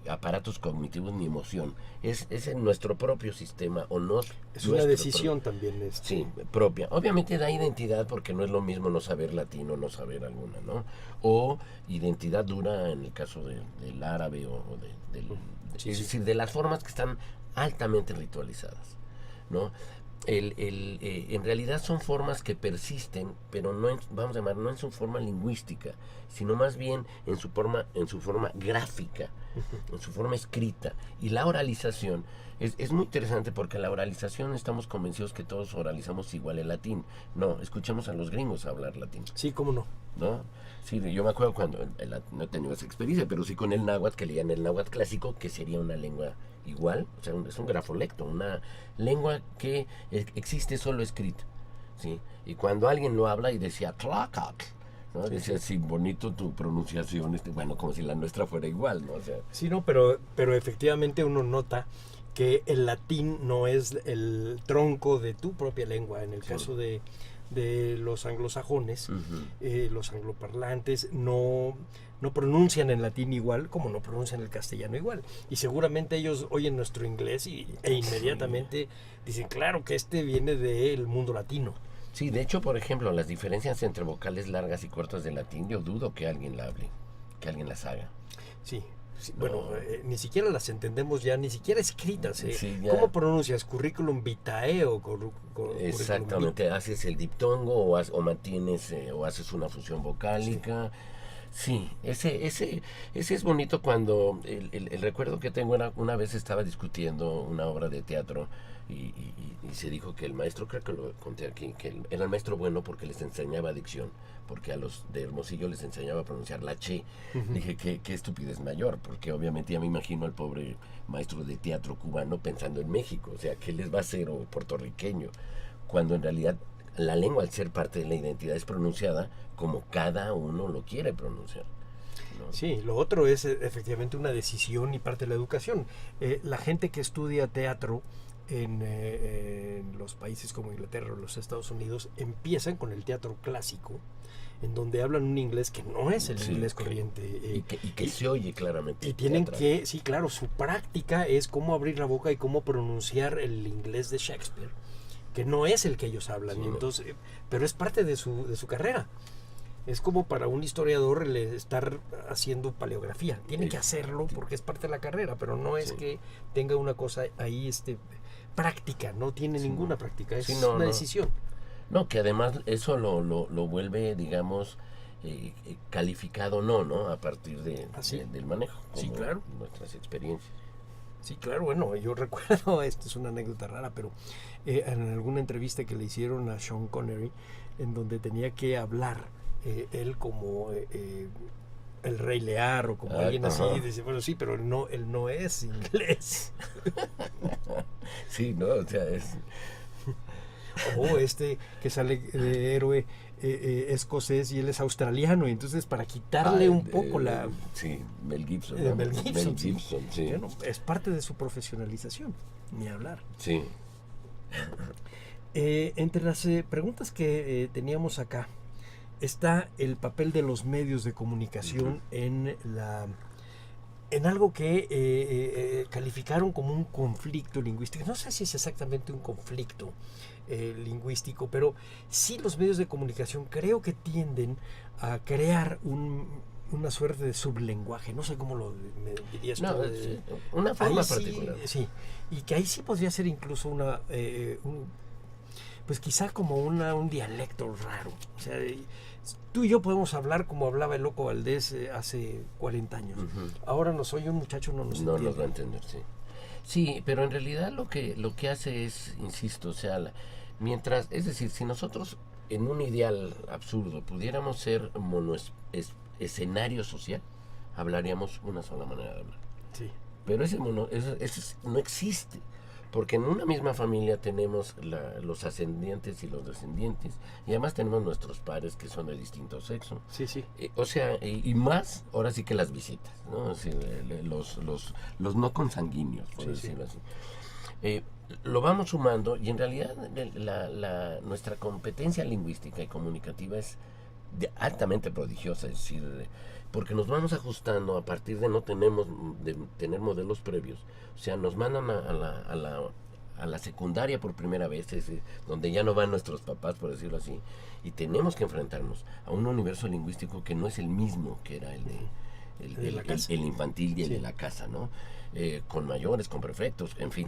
aparatos cognitivos ni emoción. Es en nuestro propio sistema, o no. Es una decisión también. Sí, propia. Obviamente da identidad, porque no es lo mismo no saber latín o no saber alguna, ¿no? O identidad dura en el caso del árabe o Sí, es sí. decir, de las formas que están altamente ritualizadas, ¿no? En realidad son formas que persisten, pero vamos a llamar, no en su forma lingüística, sino más bien en su forma gráfica, en su forma escrita. Y la oralización es muy interesante, porque la oralización estamos convencidos que todos oralizamos igual el latín. No, escuchamos a los gringos hablar latín, Sí, cómo no. ¿no? Sí, yo me acuerdo cuando no he tenido esa experiencia, pero sí con el náhuatl, que leían el náhuatl clásico, que sería una lengua igual, o sea, es un grafolecto, una lengua que existe solo escrita, ¿sí? Y cuando alguien lo habla y decía Tlacatl, ¿no? Decía, sí, bonito tu pronunciación, bueno, como si la nuestra fuera igual, ¿no? O sea, Sí, no, pero efectivamente uno nota que el latín no es el tronco de tu propia lengua. En el Sí. caso de los anglosajones, ujú. los angloparlantes no pronuncian en latín igual como no pronuncian el castellano igual. Y seguramente ellos oyen nuestro inglés e inmediatamente dicen, claro que este viene del mundo latino. Sí, de hecho, por ejemplo, las diferencias entre vocales largas y cortas del latín, yo dudo que alguien la hable, que alguien las haga. Sí. Sí, No. bueno, ni siquiera las entendemos ya, ni siquiera escritas. Sí, ya. ¿Cómo pronuncias? ¿Currículum vitae o Exactamente, haces el diptongo o mantienes o haces una fusión vocálica. Sí, ese es bonito. Cuando el recuerdo que tengo era, una vez estaba discutiendo una obra de teatro y se dijo que el maestro, creo que lo conté aquí, que era el maestro bueno porque les enseñaba dicción, porque a los de Hermosillo les enseñaba a pronunciar la che. Dije, qué estupidez mayor, porque obviamente ya me imagino al pobre maestro de teatro cubano pensando en México, o sea, ¿qué les va a hacer, o puertorriqueño? Cuando en realidad la lengua, al ser parte de la identidad, es pronunciada como cada uno lo quiere pronunciar, ¿no? Sí, lo otro es efectivamente una decisión y parte de la educación. La gente que estudia teatro en los países como Inglaterra o los Estados Unidos empiezan con el teatro clásico, en donde hablan un inglés que no es el Sí, inglés corriente. Y que se oye claramente. Y tienen teatral. que, sí, claro, su práctica es cómo abrir la boca y cómo pronunciar el inglés de Shakespeare, que no es el que ellos hablan. Sí, y no. entonces, pero es parte de su carrera. Es como para un historiador estar haciendo paleografía. Tiene que hacerlo porque es parte de la carrera, pero no es que tenga una cosa ahí práctica, no tiene ninguna práctica, es una decisión. No, que además eso lo vuelve, digamos, calificado ¿no? A partir del manejo. Sí, claro. Nuestras experiencias. Sí, claro, bueno, yo recuerdo, esto es una anécdota rara, pero en alguna entrevista que le hicieron a Sean Connery, en donde tenía que hablar él como el Rey Lear o como alguien así, y dice, bueno, sí, pero él no es inglés. Sí, no, o sea, es... O que sale de héroe escocés y él es australiano, y entonces para quitarle un poco la... Sí, Mel Gibson. Mel Gibson, sí. Bueno, es parte de su profesionalización, ni hablar. Sí. Entre las preguntas que teníamos acá está el papel de los medios de comunicación en algo que calificaron como un conflicto lingüístico. No sé si es exactamente un conflicto lingüístico, pero sí los medios de comunicación creo que tienden a crear una suerte de sublenguaje. No sé cómo lo dirías tú. Una forma particular. Sí, y que ahí sí podría ser incluso pues quizá como un dialecto raro. O sea, tú y yo podemos hablar como hablaba el Loco Valdés hace 40 años. Ahora nos oye un muchacho, no nos entiende. No nos va a entender, sí. Sí, pero en realidad lo que hace es, insisto, o sea, es decir, si nosotros en un ideal absurdo pudiéramos ser escenario social, hablaríamos una sola manera de hablar. Sí. Pero ese no existe. Porque en una misma familia tenemos los ascendientes y los descendientes, y además tenemos nuestros pares que son de distinto sexo. Sí, sí. O sea, y más, ahora sí que las visitas, ¿no? O sea, los no consanguíneos, por decirlo así. Lo vamos sumando, y en realidad nuestra competencia lingüística y comunicativa es altamente prodigiosa, es decir, porque nos vamos ajustando a partir de no tener modelos previos. O sea, nos mandan a la secundaria por primera vez, donde ya no van nuestros papás, por decirlo así, y tenemos que enfrentarnos a un universo lingüístico que no es el mismo que era el infantil y el de la casa, ¿no? Con mayores, con prefectos, en fin,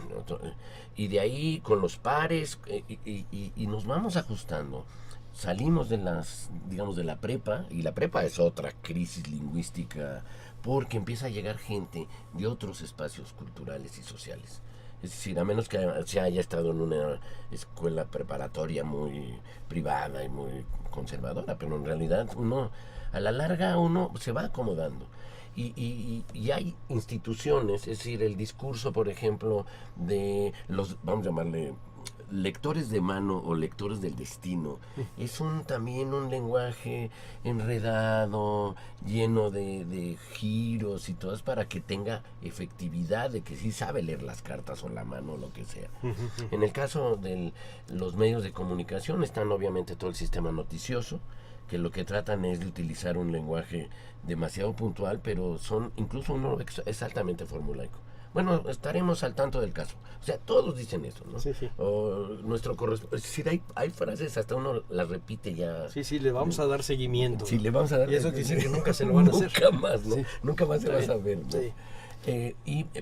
y de ahí con los pares, y nos vamos ajustando. Salimos de la prepa, y la prepa es otra crisis lingüística, porque empieza a llegar gente de otros espacios culturales y sociales. Es decir, a menos que se haya estado en una escuela preparatoria muy privada y muy conservadora, pero en realidad a la larga uno se va acomodando. Y hay instituciones, es decir, el discurso, por ejemplo, de los, vamos a llamarle, lectores de mano o lectores del destino, es también un lenguaje enredado, lleno de giros y todo, es para que tenga efectividad de que sí sabe leer las cartas o la mano o lo que sea. En el caso de los medios de comunicación están obviamente todo el sistema noticioso, que lo que tratan es de utilizar un lenguaje demasiado puntual, pero incluso uno es altamente formulaico. Bueno, estaremos al tanto del caso. O sea, todos dicen eso, ¿no? Sí, sí. O nuestro corresponsal. Es decir, hay frases, hasta uno las repite ya. Sí, le vamos a dar seguimiento. Sí, le vamos a dar. Y eso quiere decir que nunca se lo van a hacer. Nunca más, ¿no? Sí. Nunca más se va a saber, ¿no? Sí.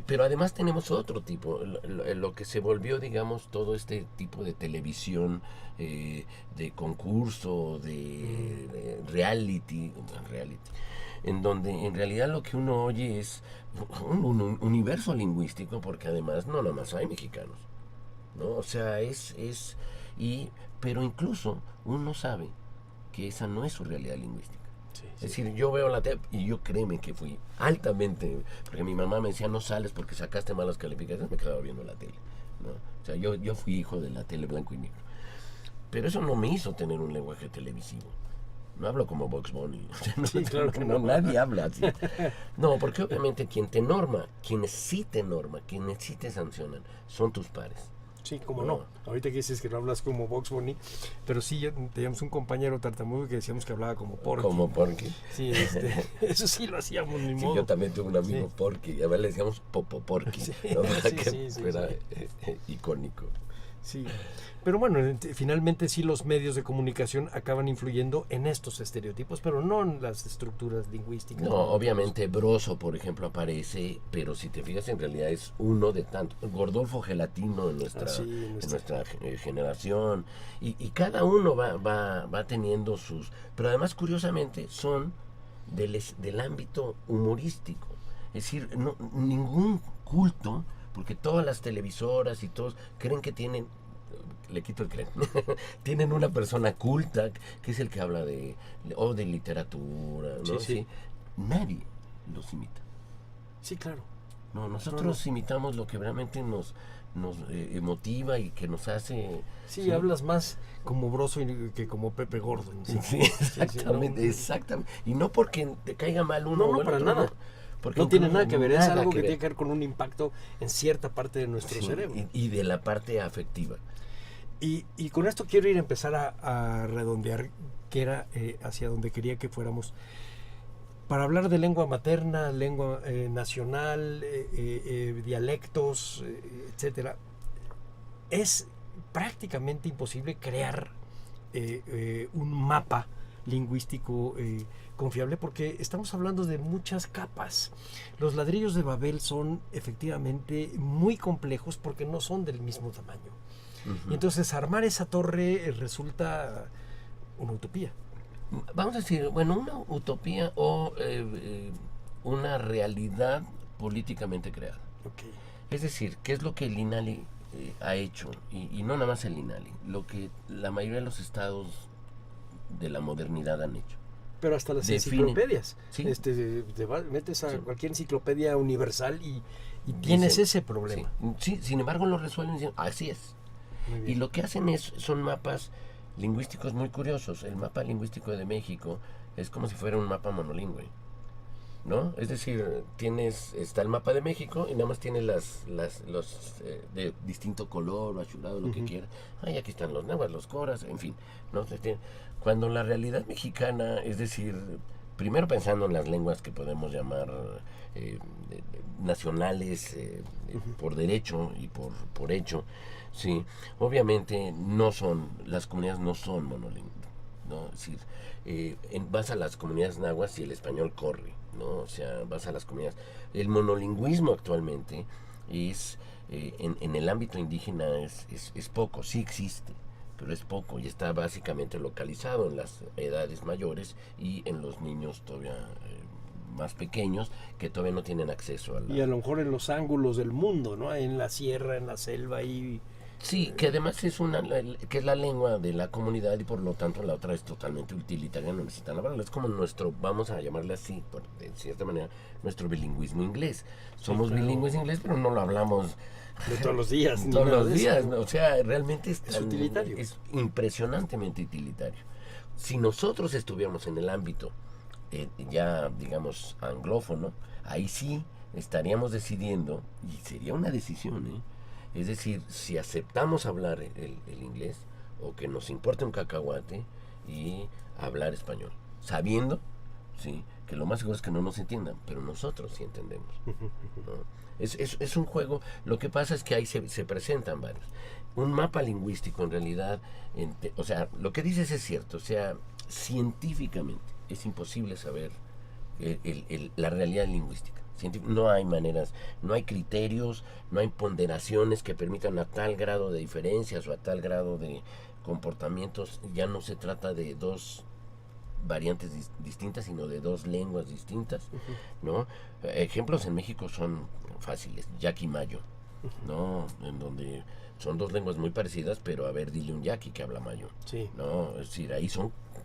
Pero además tenemos otro tipo, lo que se volvió, digamos, todo este tipo de televisión, de concurso, de reality, en donde en realidad lo que uno oye es un universo lingüístico, porque además no nomás hay mexicanos, ¿no? O sea, pero incluso uno sabe que esa no es su realidad lingüística. Sí, es decir, yo veo la tele y yo créeme que fui altamente, porque mi mamá me decía, no sales porque sacaste malas calificaciones, me quedaba viendo la tele, ¿no? O sea, yo fui hijo de la tele blanco y negro. Pero eso no me hizo tener un lenguaje televisivo. No hablo como Bugs Bunny. O sea, claro que no. Nadie habla así. No, porque obviamente quienes sí te norma, quienes sí te sancionan, son tus pares. Sí, como no. Ahorita que dices que no hablas como Bugs Bunny, pero sí, teníamos un compañero tartamudo que decíamos que hablaba como Porky. Como Porky. Sí, eso sí lo hacíamos, ni modo. Yo también tuve un amigo Porky, y a ver le decíamos Popo Porky, Sí, ¿no? Para sí, que sí, fuera icónico. Sí, pero bueno, finalmente sí los medios de comunicación acaban influyendo en estos estereotipos, pero no en las estructuras lingüísticas. No, obviamente Broso, por ejemplo, aparece, pero si te fijas en realidad es uno de tantos. Gordolfo Gelatino en nuestra generación, y cada uno va teniendo sus... Pero además, curiosamente, son del ámbito humorístico. Es decir, ningún culto, porque todas las televisoras y todos creen que tienen, le quito el creen, tienen una persona culta que es el que habla de literatura, ¿no? Sí. Nadie los imita. Sí, claro. No, nosotros imitamos lo que realmente nos motiva y que nos hace... Sí, hablas más como Broso que como Pepe Gordon. Sí, exactamente, exactamente. Y no porque te caiga mal uno. No, o el para otro, nada. Porque No tiene nada que ver, es algo que ver. tiene que ver con un impacto en cierta parte de nuestro cerebro. Y de la parte afectiva. Y con esto quiero empezar a redondear, que era hacia donde quería que fuéramos, para hablar de lengua materna, lengua nacional, dialectos, etcétera. Es prácticamente imposible crear un mapa lingüístico confiable, porque estamos hablando de muchas capas. Los ladrillos de Babel son efectivamente muy complejos porque no son del mismo tamaño. Y entonces armar esa torre resulta una utopía. Vamos a decir, bueno, una utopía o una realidad políticamente creada. Okay. Es decir, ¿qué es lo que el INALI ha hecho? Y no nada más el INALI, lo que la mayoría de los estados de la modernidad han hecho. Pero hasta las enciclopedias. ¿Sí? Metes a cualquier enciclopedia universal y tienes ese problema. Sí, sin embargo lo resuelven diciendo, así es. Y lo que hacen son mapas lingüísticos muy curiosos. El mapa lingüístico de México es como si fuera un mapa monolingüe, ¿no? Es decir, está el mapa de México y nada más tiene los de distinto color o achurado, lo que quiera. Aquí están los náhuatl, los coras, en fin, ¿no? Cuando la realidad mexicana, es decir, primero pensando en las lenguas que podemos llamar nacionales por derecho y por hecho, sí, obviamente las comunidades no son monolingües, ¿no? Es decir, vas a las comunidades nahuas y el español corre, ¿no? O sea, vas a las comunidades... El monolingüismo actualmente es, en el ámbito indígena es poco, sí existe, pero es poco y está básicamente localizado en las edades mayores y en los niños todavía más pequeños que todavía no tienen acceso a la... Y a lo mejor en los ángulos del mundo, ¿no? En la sierra, en la selva y... Sí, que además que es la lengua de la comunidad y por lo tanto la otra es totalmente utilitaria, no necesitan hablarla. Es como vamos a llamarle así, de cierta manera, nuestro bilingüismo inglés. Somos bilingües inglés, pero no lo hablamos de todos los días. Todos los días, ¿no? O sea, realmente es utilitario. Es impresionantemente utilitario. Si nosotros estuviéramos en el ámbito ya, digamos, anglófono, ahí sí estaríamos decidiendo, y sería una decisión, es decir, si aceptamos hablar el inglés o que nos importe un cacahuate y hablar español, sabiendo, sí, que lo más seguro es que no nos entiendan, pero nosotros sí entendemos, ¿no? Es un juego. Lo que pasa es que ahí se presentan varios. Un mapa lingüístico en realidad, o sea, lo que dices es cierto, o sea, científicamente es imposible saber la realidad lingüística. No hay maneras, no hay criterios, no hay ponderaciones que permitan a tal grado de diferencias o a tal grado de comportamientos. Ya no se trata de dos variantes distintas, sino de dos lenguas distintas, ¿no? Ejemplos en México son fáciles, yaqui mayo, ¿no? En donde son dos lenguas muy parecidas, pero a ver, dile un yaqui que habla mayo, sí, ¿no? Es decir, ahí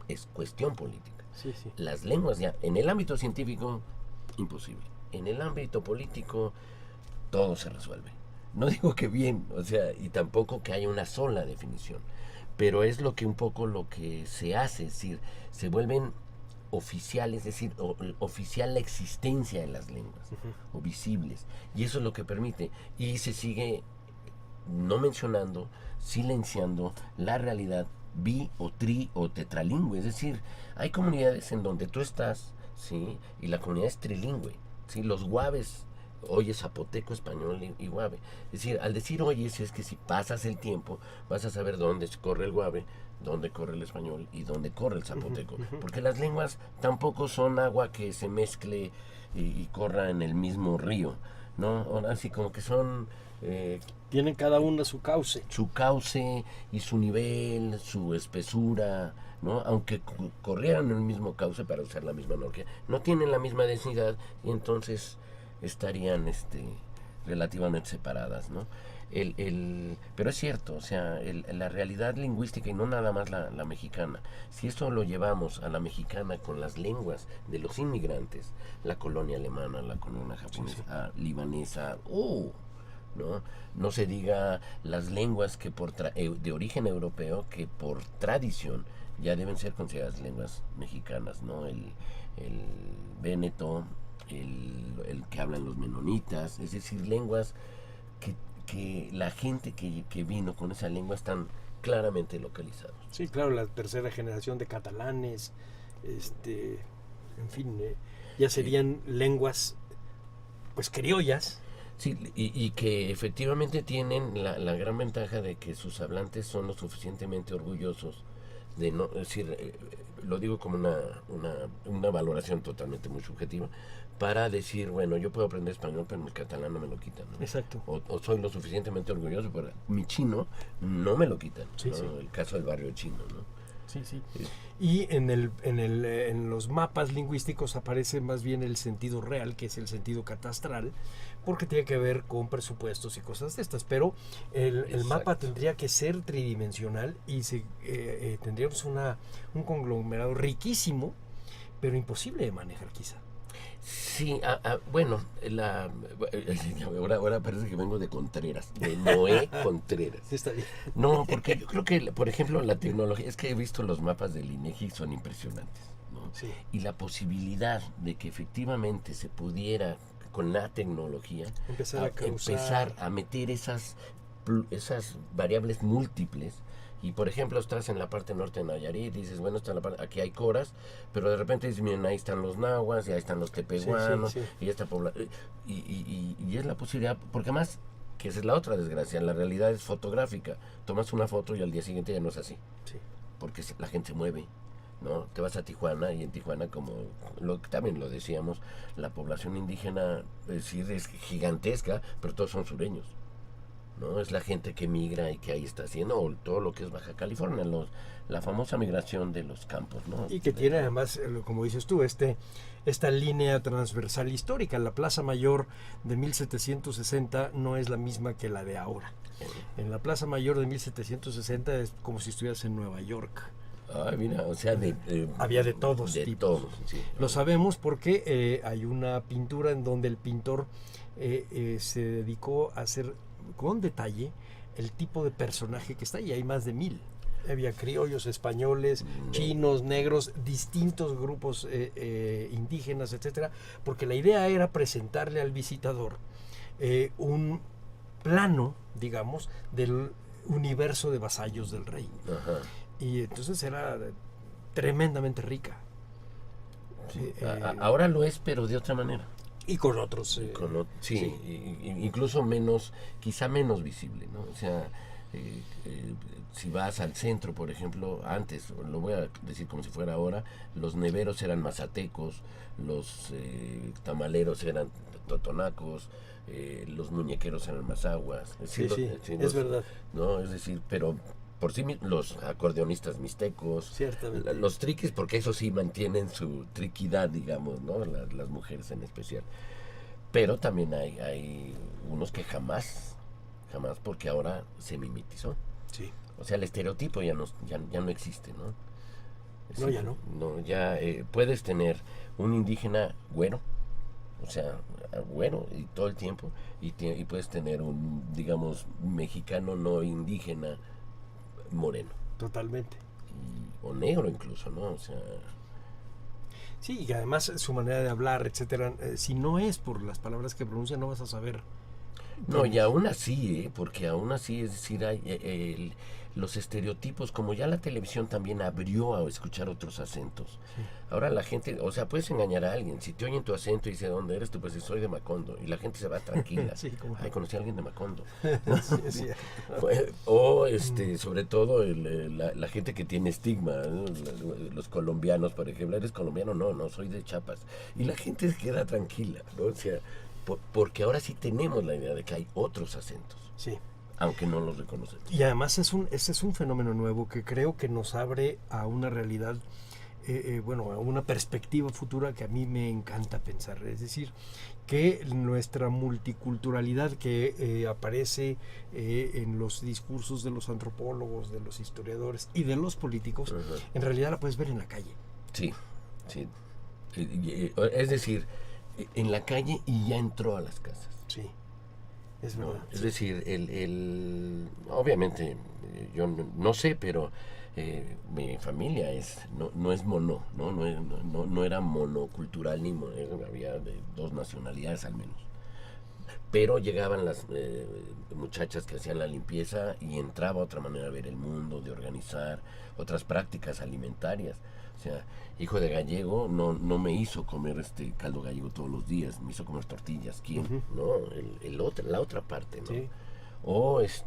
es cuestión política. Sí, sí. Las lenguas ya, en el ámbito científico, imposible. En el ámbito político, todo se resuelve. No digo que bien, o sea, y tampoco que haya una sola definición, pero es un poco lo que se hace, es decir, se vuelven oficiales, es decir, oficial la existencia de las lenguas, o visibles, y eso es lo que permite, y se sigue no mencionando, silenciando la realidad o tri o tetralingüe, es decir, hay comunidades en donde tú estás, ¿sí? Y la comunidad es trilingüe, ¿sí? Los guaves oyes zapoteco, español y guave. Es decir, al decir oyes es que si pasas el tiempo vas a saber dónde corre el guave, dónde corre el español y dónde corre el zapoteco. Porque las lenguas tampoco son agua que se mezcle y corra en el mismo río, ¿no? Ahora sí como que son... Tienen cada una su cauce. Su cauce y su nivel, su espesura, ¿no? Aunque corrieran el mismo cauce para usar la misma analogía, no tienen la misma densidad y entonces estarían relativamente separadas, ¿no? Pero es cierto, o sea, la realidad lingüística, y no nada más la mexicana, si esto lo llevamos a la mexicana con las lenguas de los inmigrantes, la colonia alemana, la colonia japonesa, libanesa, no se diga las lenguas que de origen europeo que por tradición ya deben ser consideradas lenguas mexicanas, ¿no? El véneto, el que hablan los menonitas, es decir, lenguas que la gente que vino con esa lengua están claramente localizados. Sí, claro, la tercera generación de catalanes, en fin, ya serían lenguas pues criollas. Sí, y que efectivamente tienen la gran ventaja de que sus hablantes son lo suficientemente orgullosos de no, es decir, lo digo como una valoración totalmente muy subjetiva, para decir, bueno, yo puedo aprender español, pero el catalán no me lo quitan, ¿no? Exacto. O soy lo suficientemente orgulloso, pero mi chino no me lo quitan, sí, ¿no? Sí. El caso del barrio chino, ¿no? Sí. Y en los mapas lingüísticos aparece más bien el sentido real, que es el sentido catastral, porque tiene que ver con presupuestos y cosas de estas. Pero el mapa tendría que ser tridimensional y tendríamos un conglomerado riquísimo, pero imposible de manejar quizá. Sí, bueno, ahora parece que vengo de Contreras, de Noé Contreras. Sí, está bien. No, porque yo creo que, por ejemplo, la tecnología, es que he visto los mapas del INEGI, son impresionantes, ¿no? Sí. Y la posibilidad de que efectivamente se pudiera, con la tecnología, empezar a meter esas variables múltiples. Y por ejemplo, estás en la parte norte de Nayarit, dices, bueno, aquí hay coras, pero de repente dices, miren, ahí están los nahuas, y ahí están los tepehuanos, y esta población, y es la posibilidad, porque además, que esa es la otra desgracia, la realidad es fotográfica, tomas una foto y al día siguiente ya no es así, porque la gente se mueve, ¿no? Te vas a Tijuana, y en Tijuana, como también lo decíamos, la población indígena es gigantesca, pero todos son sureños, ¿no? Es la gente que migra y que ahí está haciendo, o todo lo que es Baja California, la famosa migración de los campos, ¿no? Y que tiene además, como dices tú, esta línea transversal histórica. La Plaza Mayor de 1760 no es la misma que la de ahora. En la Plaza Mayor de 1760 es como si estuvieras en Nueva York. Ay, mira, o sea, había de todos tipos. Todos, sí. Lo sabemos porque hay una pintura en donde el pintor se dedicó a hacer con detalle el tipo de personaje que está ahí. Hay más de 1000. Había criollos, españoles, chinos, negros, distintos grupos indígenas, etcétera, porque la idea era presentarle al visitador un plano, digamos, del universo de vasallos del rey. Ajá. Y entonces era tremendamente rica. Sí. Ahora lo es, pero de otra manera. Y con otros. Incluso quizá menos visible, ¿no? O sea, si vas al centro, por ejemplo, antes, lo voy a decir como si fuera ahora, los neveros eran mazatecos, los tamaleros eran totonacos, los muñequeros eran mazahuas. Es verdad. ¿No? Es decir, pero por sí los acordeonistas mixtecos, ciertamente, los triquis, porque eso sí mantienen su triquidad, digamos, ¿no? Las mujeres en especial. Pero también hay unos que jamás, porque ahora se mimetizó. Sí. O sea, el estereotipo ya no existe, ¿no? No, ya no. No, ya puedes tener un indígena güero, o sea, güero y todo el tiempo, y puedes tener un, digamos, mexicano no indígena moreno. Totalmente. O negro incluso, ¿no? O sea... Sí, y además su manera de hablar, etcétera, si no es por las palabras que pronuncia, no vas a saber No, y aún así, porque aún así, es decir, los estereotipos, como ya la televisión también abrió a escuchar otros acentos. Sí. Ahora la gente, o sea, puedes engañar a alguien. Si te oyen tu acento y dice, ¿dónde eres tú? Pues soy de Macondo. Y la gente se va tranquila. Sí, ay, conocí a alguien de Macondo. Sí, o, sobre todo, la gente que tiene estigma, ¿no? Los colombianos, por ejemplo. ¿Eres colombiano? No, soy de Chiapas. Y la gente se queda tranquila, ¿no? O sea, porque ahora sí tenemos la idea de que hay otros acentos. Sí. Aunque no los reconocemos. Y además ese es un fenómeno nuevo que creo que nos abre a una realidad, a una perspectiva futura que a mí me encanta pensar. Es decir, que nuestra multiculturalidad que aparece en los discursos de los antropólogos, de los historiadores y de los políticos, uh-huh, en realidad la puedes ver en la calle. Sí. Es decir, en la calle y ya entró a las casas. Sí. Es verdad. Es decir, obviamente, yo no sé, pero mi familia no es mono, no era monocultural, había de dos nacionalidades al menos. Pero llegaban las muchachas que hacían la limpieza y entraba otra manera de ver el mundo, de organizar, otras prácticas alimentarias. O sea, hijo de gallego no me hizo comer caldo gallego todos los días, me hizo comer tortillas. ¿Quién? Uh-huh. No, la otra parte, ¿no? Sí. O es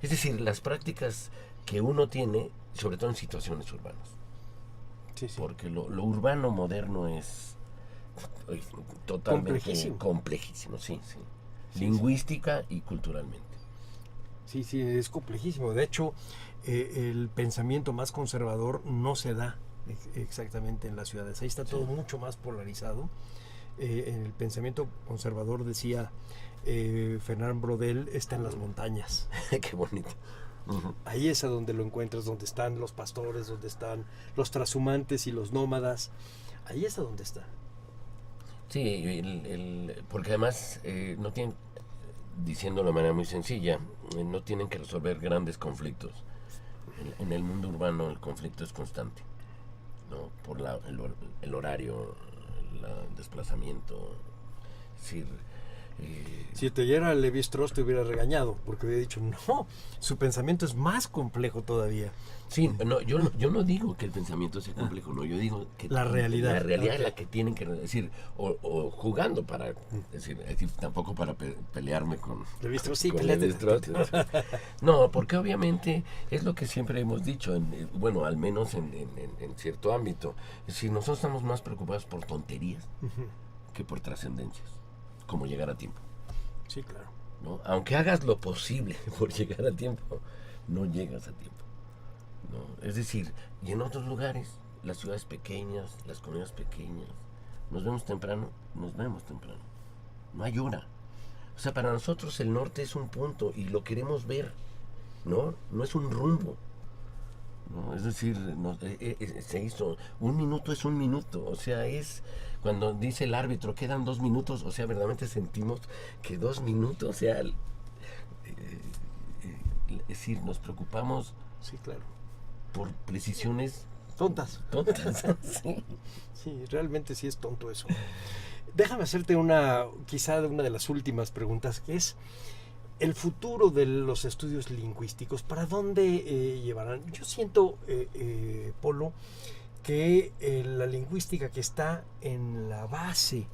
decir, las prácticas que uno tiene, sobre todo en situaciones urbanas. Sí. Porque lo urbano moderno es totalmente complejísimo, sí. Lingüística y culturalmente. Sí, es complejísimo. De hecho, el pensamiento más conservador no se da exactamente en las ciudades. Ahí está todo mucho más polarizado. El pensamiento conservador, decía Fernand Braudel, está en las montañas. Qué bonito. Uh-huh. Ahí es a donde lo encuentras, donde están los pastores, donde están los trashumantes y los nómadas. Ahí es a donde está. Sí, porque además no tienen, diciéndolo de manera muy sencilla, no tienen que resolver grandes conflictos. En el mundo urbano el conflicto es constante, ¿no? Por el horario, el desplazamiento. Es decir, si te oyera Lévi-Strauss te hubiera regañado, porque hubiera dicho, no, su pensamiento es más complejo todavía. Sí, no, yo no digo que el pensamiento sea complejo, no, yo digo que la realidad es la que tienen que decir, o jugando para decir tampoco para pelearme con Lévi-Strauss. Sí, no, porque obviamente es lo que siempre hemos dicho, al menos en cierto ámbito, es decir, nosotros estamos más preocupados por tonterías que por trascendencias, como llegar a tiempo. Sí, claro. ¿No? Aunque hagas lo posible por llegar a tiempo, no llegas a tiempo. ¿No? Es decir, y en otros lugares, las ciudades pequeñas, las comunidades pequeñas, nos vemos temprano. No hay hora. O sea, para nosotros el norte es un punto y lo queremos ver, ¿no? No es un rumbo. ¿No? Es decir, se hizo, un minuto es un minuto. O sea, es cuando dice el árbitro, quedan 2 minutos, o sea, verdaderamente sentimos que 2 minutos, o sea, es decir, nos preocupamos. Sí, claro. Por precisiones tontas. Sí. Sí, realmente sí es tonto eso. Déjame hacerte quizá una de las últimas preguntas, que es el futuro de los estudios lingüísticos. ¿Para dónde llevarán? Yo siento, Polo, que la lingüística que está en la base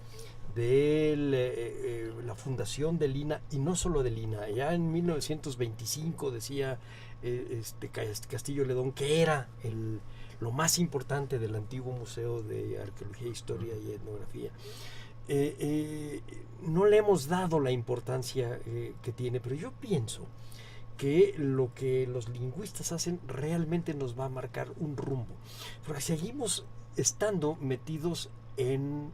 de la fundación del INA, y no solo del INA, ya en 1925 decía Castillo Ledón que era lo más importante del antiguo Museo de Arqueología, Historia y Etnografía. No le hemos dado la importancia que tiene, pero yo pienso que lo que los lingüistas hacen realmente nos va a marcar un rumbo, porque seguimos estando metidos en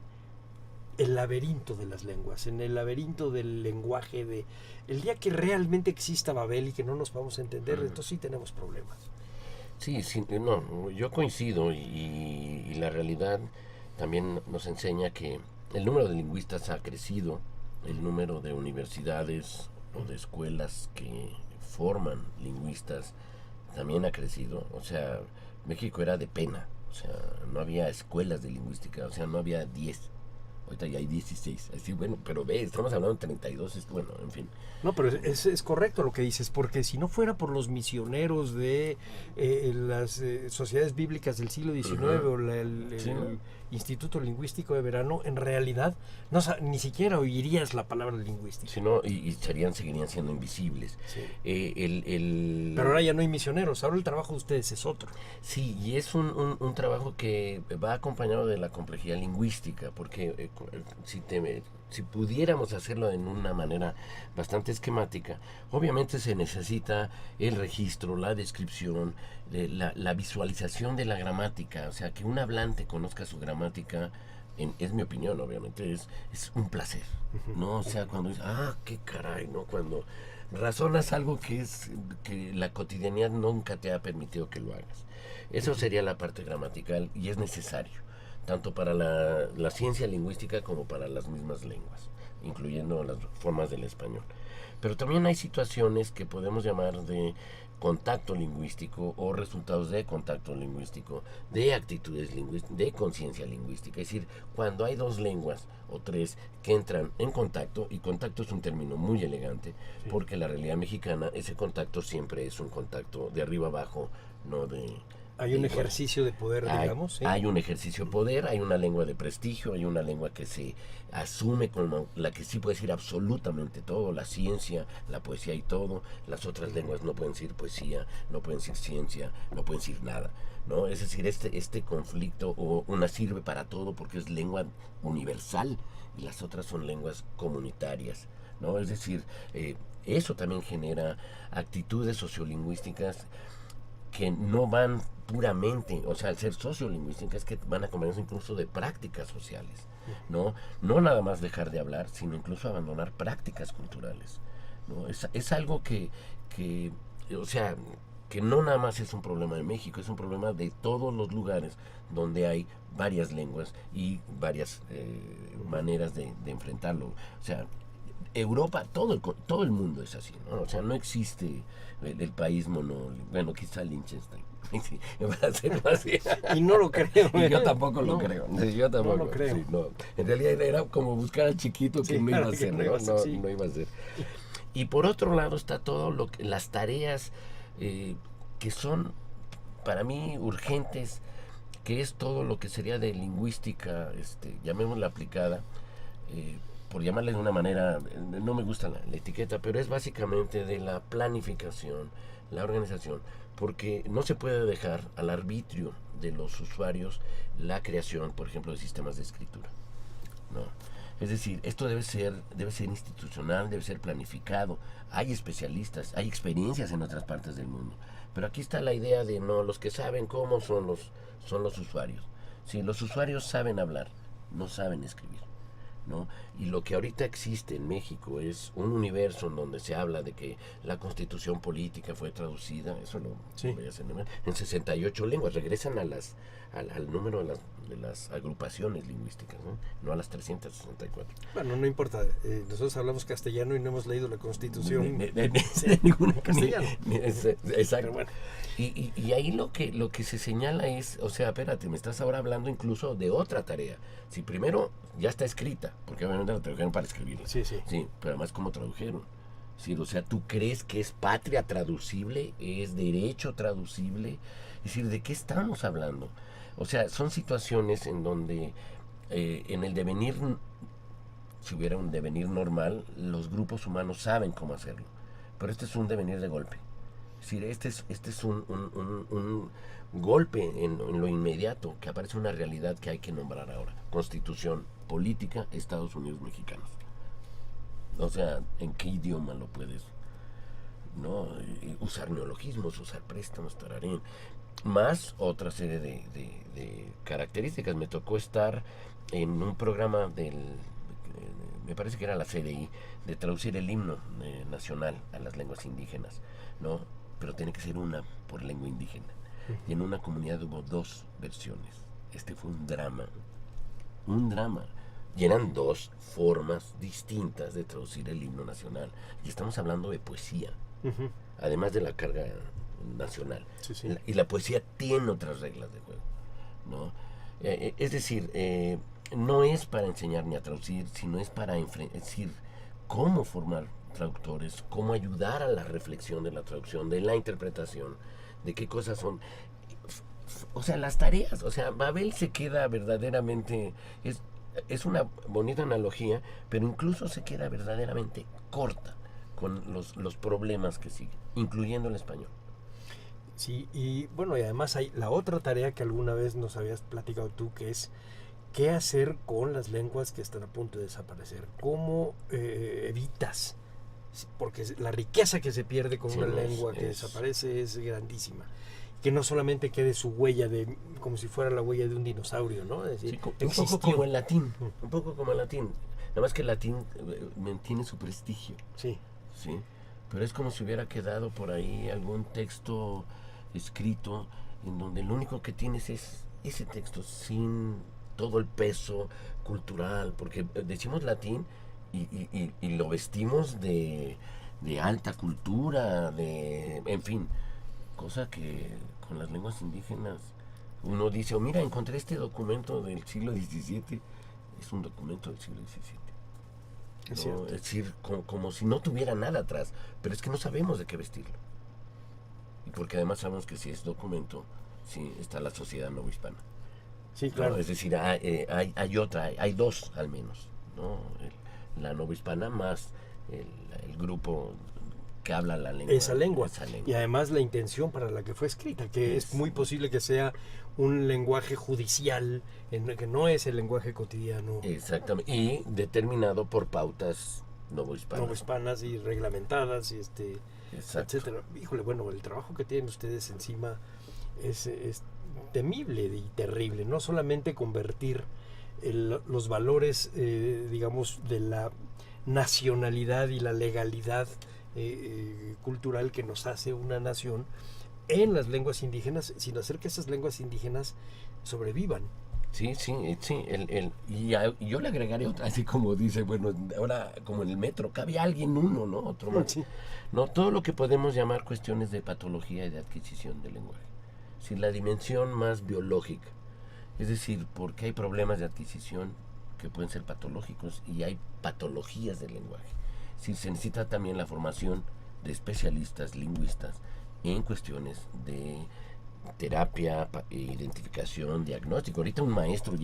el laberinto de las lenguas, en el laberinto del lenguaje. El día que realmente exista Babel y que no nos vamos a entender, entonces sí tenemos problemas. Sí, no, yo coincido y la realidad también nos enseña que el número de lingüistas ha crecido, el número de universidades o de escuelas que forman lingüistas también ha crecido. O sea, México era de pena, o sea, no había escuelas de lingüística, o sea, no había 10. ahorita ya hay 16. Así, bueno, pero ve, estamos hablando de 32, bueno, en fin. No, pero es correcto lo que dices, porque si no fuera por los misioneros de las sociedades bíblicas del siglo XIX o el Instituto Lingüístico de Verano, en realidad ni siquiera oirías la palabra lingüística. Si no, y seguirían siendo invisibles. Sí. Pero ahora ya no hay misioneros, ahora el trabajo de ustedes es otro. Sí, y es un trabajo que va acompañado de la complejidad lingüística, porque si pudiéramos hacerlo en una manera bastante esquemática, obviamente se necesita el registro, la descripción, la visualización de la gramática, o sea, que un hablante conozca su gramática, es mi opinión, obviamente, es un placer, ¿no? O sea, cuando dices, qué caray, ¿no? Cuando razonas algo que la cotidianidad nunca te ha permitido que lo hagas. Eso sería la parte gramatical y es necesario, tanto para la ciencia lingüística como para las mismas lenguas, incluyendo las formas del español. Pero también hay situaciones que podemos llamar de contacto lingüístico o resultados de contacto lingüístico, de actitudes lingüísticas, de conciencia lingüística. Es decir, cuando hay dos lenguas o tres que entran en contacto, y contacto es un término muy elegante, porque en la realidad mexicana ese contacto siempre es un contacto de arriba abajo, no de... Hay un ejercicio de poder, digamos. ¿Sí? Hay un ejercicio de poder, hay una lengua de prestigio, hay una lengua que se asume como la que sí puede decir absolutamente todo, la ciencia, la poesía y todo. Las otras lenguas no pueden decir poesía, no pueden decir ciencia, no pueden decir nada, ¿no? Es decir, este conflicto, o una sirve para todo porque es lengua universal y las otras son lenguas comunitarias, ¿no? Es decir, eso también genera actitudes sociolingüísticas que no van puramente, o sea, al ser sociolingüísticas, que van a acompañarse incluso de prácticas sociales, ¿no? No nada más dejar de hablar, sino incluso abandonar prácticas culturales, ¿no? Es algo que, o sea, que no nada más es un problema de México, es un problema de todos los lugares donde hay varias lenguas y varias maneras de enfrentarlo. O sea, Europa, todo el mundo es así, ¿no? O sea, no existe el país bueno, quizá Liechtenstein. Sí, va a ser así. Y no lo creo. Y yo tampoco lo creo. Yo tampoco lo creo. Sí, no. En realidad era como buscar al chiquito que no iba a ser, no iba a ser. Y por otro lado está todo las tareas que son para mí urgentes, que es todo lo que sería de lingüística, llamémosla aplicada, por llamarle de una manera, no me gusta la etiqueta, pero es básicamente de la planificación, la organización, porque no se puede dejar al arbitrio de los usuarios la creación, por ejemplo, de sistemas de escritura, ¿no? Es decir, esto debe ser institucional, debe ser planificado. Hay especialistas, hay experiencias en otras partes del mundo, pero aquí está la idea de los que saben cómo son los usuarios. Si los usuarios saben hablar, no saben escribir, ¿no? Y lo que ahorita existe en México es un universo en donde se habla de que la constitución política fue traducida, eso voy a hacer, en 68 lenguas, regresan al número de las agrupaciones lingüísticas, no a las 364. Bueno, no importa, nosotros hablamos castellano y no hemos leído la constitución ninguna castellano. Exacto. Bueno. Y ahí lo que se señala es, o sea, espérate, me estás ahora hablando incluso de otra tarea. Si primero ya está escrita, porque obviamente la tradujeron para escribirla. Sí. Sí, pero además ¿cómo tradujeron? Sí, o sea, ¿tú crees que es patria traducible? ¿Es derecho traducible? Es decir, ¿de qué estamos hablando? O sea, son situaciones en donde en el devenir, si hubiera un devenir normal, los grupos humanos saben cómo hacerlo. Pero este es un devenir de golpe. Es decir, este es un golpe en lo inmediato, que aparece una realidad que hay que nombrar ahora. Constitución política, Estados Unidos mexicanos. O sea, ¿en qué idioma lo puedes? ¿No? Usar neologismos, usar préstamos, tararén. Más otra serie de características. Me tocó estar en un programa me parece que era la CDI, de traducir el himno nacional a las lenguas indígenas, ¿no? Pero tiene que ser una por lengua indígena. Y en una comunidad hubo 2 versiones. Fue un drama. Y eran 2 formas distintas de traducir el himno nacional. Y estamos hablando de poesía, además de la carga nacional. Sí. Y la poesía tiene otras reglas de juego, ¿no? Es decir, no es para enseñar ni a traducir, sino es para decir cómo formar traductores, cómo ayudar a la reflexión de la traducción, de la interpretación, de qué cosas son, o sea, las tareas. O sea, Babel se queda verdaderamente, es una bonita analogía, pero incluso se queda verdaderamente corta con los problemas que siguen, incluyendo el español. Sí, y bueno, y además hay la otra tarea que alguna vez nos habías platicado tú, que es qué hacer con las lenguas que están a punto de desaparecer. ¿Cómo evitas? Porque la riqueza que se pierde con una lengua que desaparece es grandísima. Que no solamente quede su huella, como si fuera la huella de un dinosaurio, ¿no? Es decir, un poco como el latín, un poco como el latín. Nada más que el latín mantiene su prestigio. Sí. Sí, pero es como si hubiera quedado por ahí algún texto escrito en donde lo único que tienes es ese texto sin todo el peso cultural, porque decimos latín y lo vestimos de alta cultura, en fin, cosa que con las lenguas indígenas uno dice, oh, mira, encontré este documento del siglo XVII, es un documento del siglo XVII. ¿No? Es decir, como si no tuviera nada atrás, pero es que no sabemos de qué vestirlo. Y porque además sabemos que si es documento, sí está la sociedad novohispana. Sí, claro. ¿No? Es decir, hay dos al menos, ¿no? La novohispana más el grupo que habla la lengua. Esa lengua. Y además la intención para la que fue escrita, que es muy posible que sea un lenguaje judicial, que no es el lenguaje cotidiano. Exactamente. Y determinado por pautas novohispanas y reglamentadas, y etcétera. Híjole, bueno, el trabajo que tienen ustedes encima es temible y terrible. No solamente convertir los valores, digamos, de la nacionalidad y la legalidad cultural que nos hace una nación en las lenguas indígenas, sino hacer que esas lenguas indígenas sobrevivan. Sí. Y yo le agregaré otra, así como dice, bueno, ahora como en el metro, cabe alguien uno, ¿no? Otro más. Sí. No, todo lo que podemos llamar cuestiones de patología y de adquisición del lenguaje. Sí, la dimensión más biológica. Es decir, porque hay problemas de adquisición que pueden ser patológicos y hay patologías del lenguaje. Sí, se necesita también la formación de especialistas lingüistas en cuestiones de terapia, identificación, diagnóstico. Ahorita un maestro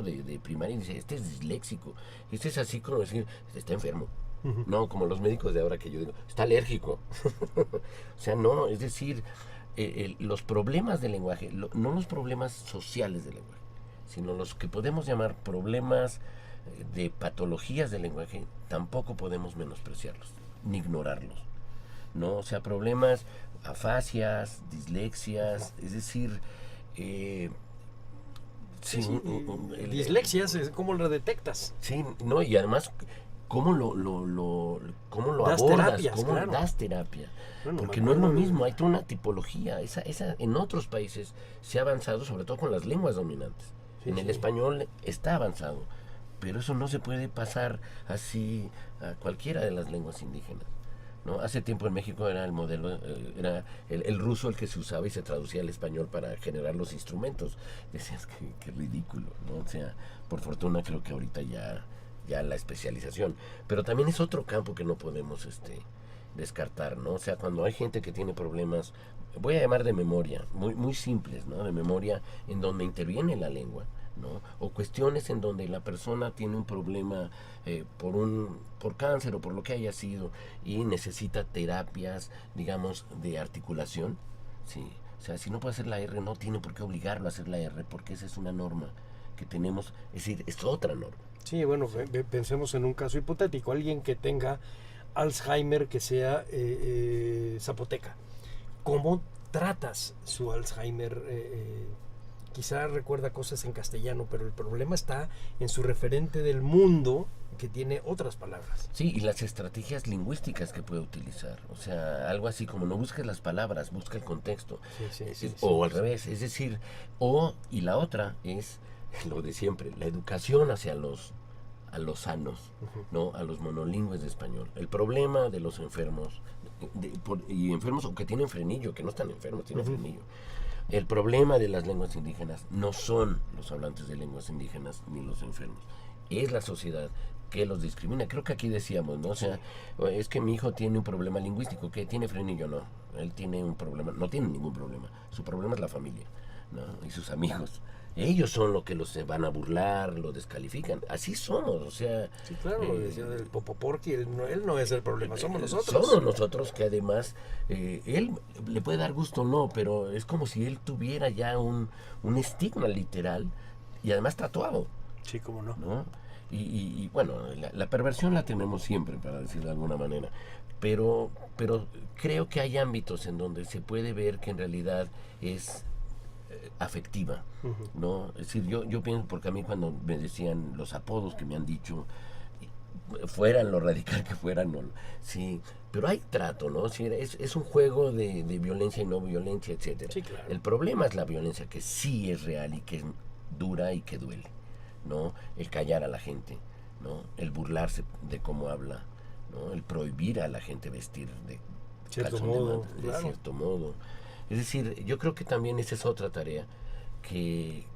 de primaria y dice, este es disléxico, este es así como decir, está enfermo. Uh-huh. No, como los médicos de ahora que yo digo, está alérgico. O sea, no, es decir, los problemas del lenguaje, no los problemas sociales del lenguaje, sino los que podemos llamar problemas de patologías del lenguaje, tampoco podemos menospreciarlos, ni ignorarlos, ¿no? O sea, problemas, afasias, dislexias, es decir, dislexias, ¿cómo lo detectas? Sí, no, y además, ¿cómo lo das abordas? Terapias, ¿Cómo claro. das terapia? Bueno, porque no es lo mismo, hay toda una tipología, esa en otros países se ha avanzado, sobre todo con las lenguas dominantes. Sí, en el español está avanzado, pero eso no se puede pasar así a cualquiera de las lenguas indígenas, ¿no? Hace tiempo en México era el modelo, era el ruso el que se usaba y se traducía al español para generar los instrumentos. Decías que ridículo, ¿no? O sea, por fortuna creo que ahorita ya la especialización, pero también es otro campo que no podemos descartar, ¿no? O sea, cuando hay gente que tiene problemas, voy a llamar de memoria, muy simples, ¿no? De memoria en donde interviene la lengua, ¿no? O cuestiones en donde la persona tiene un problema por cáncer o por lo que haya sido y necesita terapias, digamos, de articulación, ¿sí? O sea, si no puede hacer la R, no tiene por qué obligarlo a hacer la R, porque esa es una norma que tenemos, es decir, es otra norma. Sí, bueno, pensemos en un caso hipotético, alguien que tenga Alzheimer, que sea zapoteca. ¿Cómo tratas su Alzheimer? Quizá recuerda cosas en castellano, pero el problema está en su referente del mundo, que tiene otras palabras. Sí, y las estrategias lingüísticas que puede utilizar. O sea, algo así como no busques las palabras, busca el contexto. Sí, o al revés, es decir, y la otra es lo de siempre, la educación hacia a los sanos, ¿no? A los monolingües de español. El problema de los enfermos, y enfermos o que tienen frenillo, que no están enfermos, tienen frenillo. el problema de las lenguas indígenas no son los hablantes de lenguas indígenas ni los enfermos, es la sociedad que los discrimina. Creo que aquí decíamos, ¿no? O sea, es que mi hijo tiene un problema lingüístico, que tiene frenillo, no. Él tiene un problema, no tiene ningún problema. Su problema es la familia, ¿no? Y sus amigos. Ellos son los que se van a burlar, lo descalifican. Así somos, o sea... Sí, claro, decía del Popoporqui, él no es el problema, somos nosotros. Somos nosotros que además, él le puede dar gusto o no, pero es como si él tuviera ya un estigma literal y además tatuado. Sí, cómo no. ¿No? Y bueno, la perversión la tenemos siempre, para decirlo de alguna manera, pero creo que hay ámbitos en donde se puede ver que en realidad es afectiva, ¿no? Es decir, yo pienso, porque a mí cuando me decían los apodos que me han dicho, fueran lo radical que fueran, no, sí, pero hay trato, ¿no? Sí, es un juego de violencia y no violencia, etcétera. Sí, claro. El problema es la violencia, que sí es real y que es dura y que duele, ¿no? El callar a la gente, ¿no? El burlarse de cómo habla, ¿no? El prohibir a la gente vestir de cierto calzón modo, de manta, de claro. cierto modo. Es decir, yo creo que también esa es otra tarea que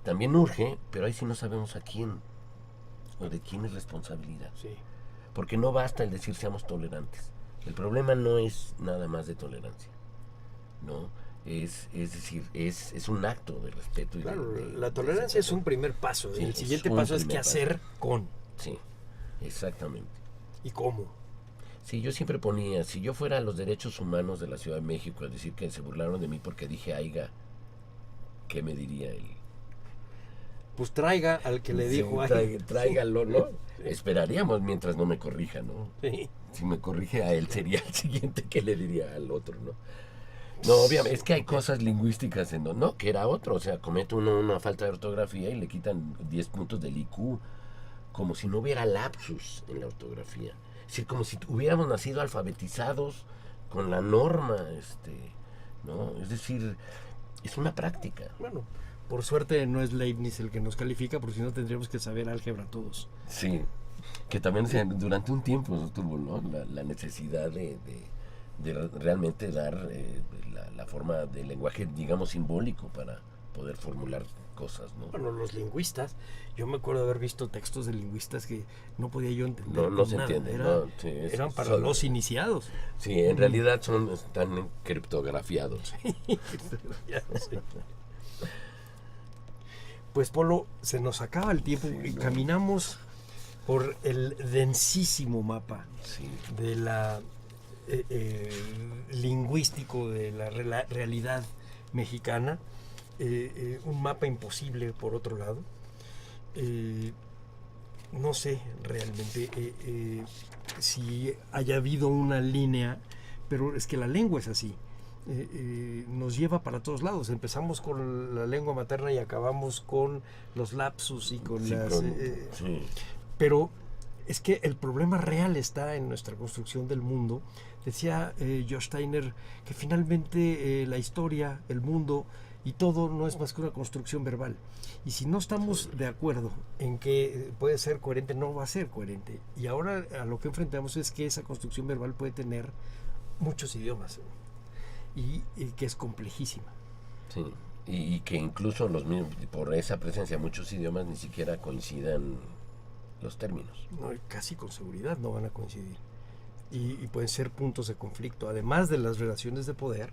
también urge, pero ahí sí no sabemos a quién o de quién es responsabilidad. Sí. Porque no basta el decir seamos tolerantes. El problema no es nada más de tolerancia, ¿no? Es decir, es un acto de respeto. Y Claro, de la tolerancia es un primer paso. Sí, El es siguiente un paso es primer qué paso. hacer con Sí, exactamente. y cómo. Sí, yo siempre ponía, si yo fuera a los derechos humanos de la Ciudad de México a decir que se burlaron de mí porque dije aiga, ¿qué me diría él? Pues traiga al que le dijo ahí. Tráigalo, ¿no? Esperaríamos mientras no me corrija, ¿no? Sí. Si me corrige a él, sería el siguiente que le diría al otro, ¿no? No, obviamente, es que hay cosas lingüísticas en donde, no, que era otro, o sea, comete uno una falta de ortografía y le quitan 10 puntos del IQ, como si no hubiera lapsus en la ortografía. Es decir, como si hubiéramos nacido alfabetizados con la norma, ¿no? Es decir, es una práctica. Bueno, por suerte no es Leibniz el que nos califica, porque si no tendríamos que saber álgebra todos. Sí, que también durante un tiempo tuvo, ¿no? La necesidad de realmente dar la forma del lenguaje, digamos, simbólico para poder formular cosas, ¿no? Bueno, los lingüistas, yo me acuerdo de haber visto textos de lingüistas que no podía yo entender. No se nada. entiende, no, sí, Eran para solo- los iniciados. Sí, en realidad están criptografiados. Ya sé. Pues Polo, se nos acaba el tiempo y caminamos por el densísimo mapa Sí. de la lingüístico de la realidad mexicana, un mapa imposible por otro lado. No sé realmente si haya habido una línea, pero es que la lengua es así. Nos lleva para todos lados. Empezamos con la lengua materna y acabamos con los lapsus y con Sí, las... sí. Pero es que el problema real está en nuestra construcción del mundo. Decía Josh Steiner que finalmente la historia, el mundo y todo no es más que una construcción verbal. Y si no estamos de acuerdo en que puede ser coherente, no va a ser coherente. Y ahora a lo que enfrentamos es que esa construcción verbal puede tener muchos idiomas y que es complejísima. Sí. Y que incluso los mismos, por esa presencia de muchos idiomas, ni siquiera coincidan los términos. No, casi con seguridad no van a coincidir. Y pueden ser puntos de conflicto. Además de las relaciones de poder,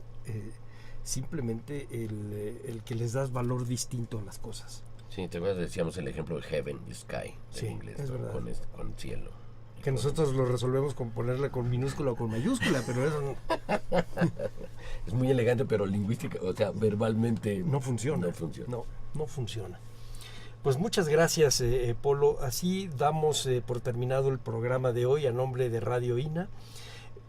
simplemente el que les das valor distinto a las cosas. Sí, te acuerdas, decíamos el ejemplo de heaven y sky Sí, en inglés, es ¿no? verdad. Con cielo. Que nosotros lo resolvemos con ponerla con minúscula o con mayúscula, pero eso Es muy elegante, pero lingüística, o sea, verbalmente no funciona. No funciona. No funciona. Pues muchas gracias, Polo. Así damos por terminado el programa de hoy a nombre de Radio INA.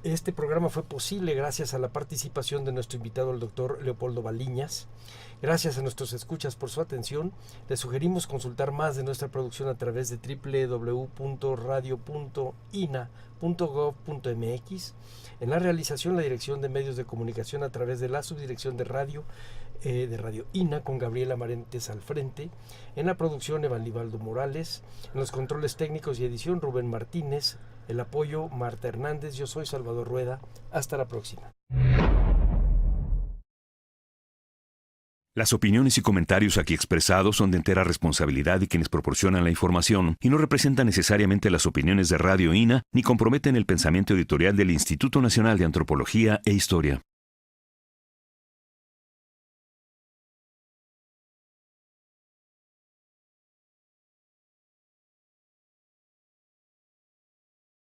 Este programa fue posible gracias a la participación de nuestro invitado, el doctor Leopoldo Baliñas. Gracias a nuestros escuchas por su atención. Les sugerimos consultar más de nuestra producción a través de www.radio.ina.gov.mx. En la realización, la Dirección de Medios de Comunicación a través de la Subdirección de Radio INA, con Gabriela Marentes al frente. En la producción, Evan Libaldo Morales. En los controles técnicos y edición, Rubén Martínez. El apoyo, Marta Hernández. Yo soy Salvador Rueda. Hasta la próxima. Las opiniones y comentarios aquí expresados son de entera responsabilidad de quienes proporcionan la información y no representan necesariamente las opiniones de Radio INA ni comprometen el pensamiento editorial del Instituto Nacional de Antropología e Historia.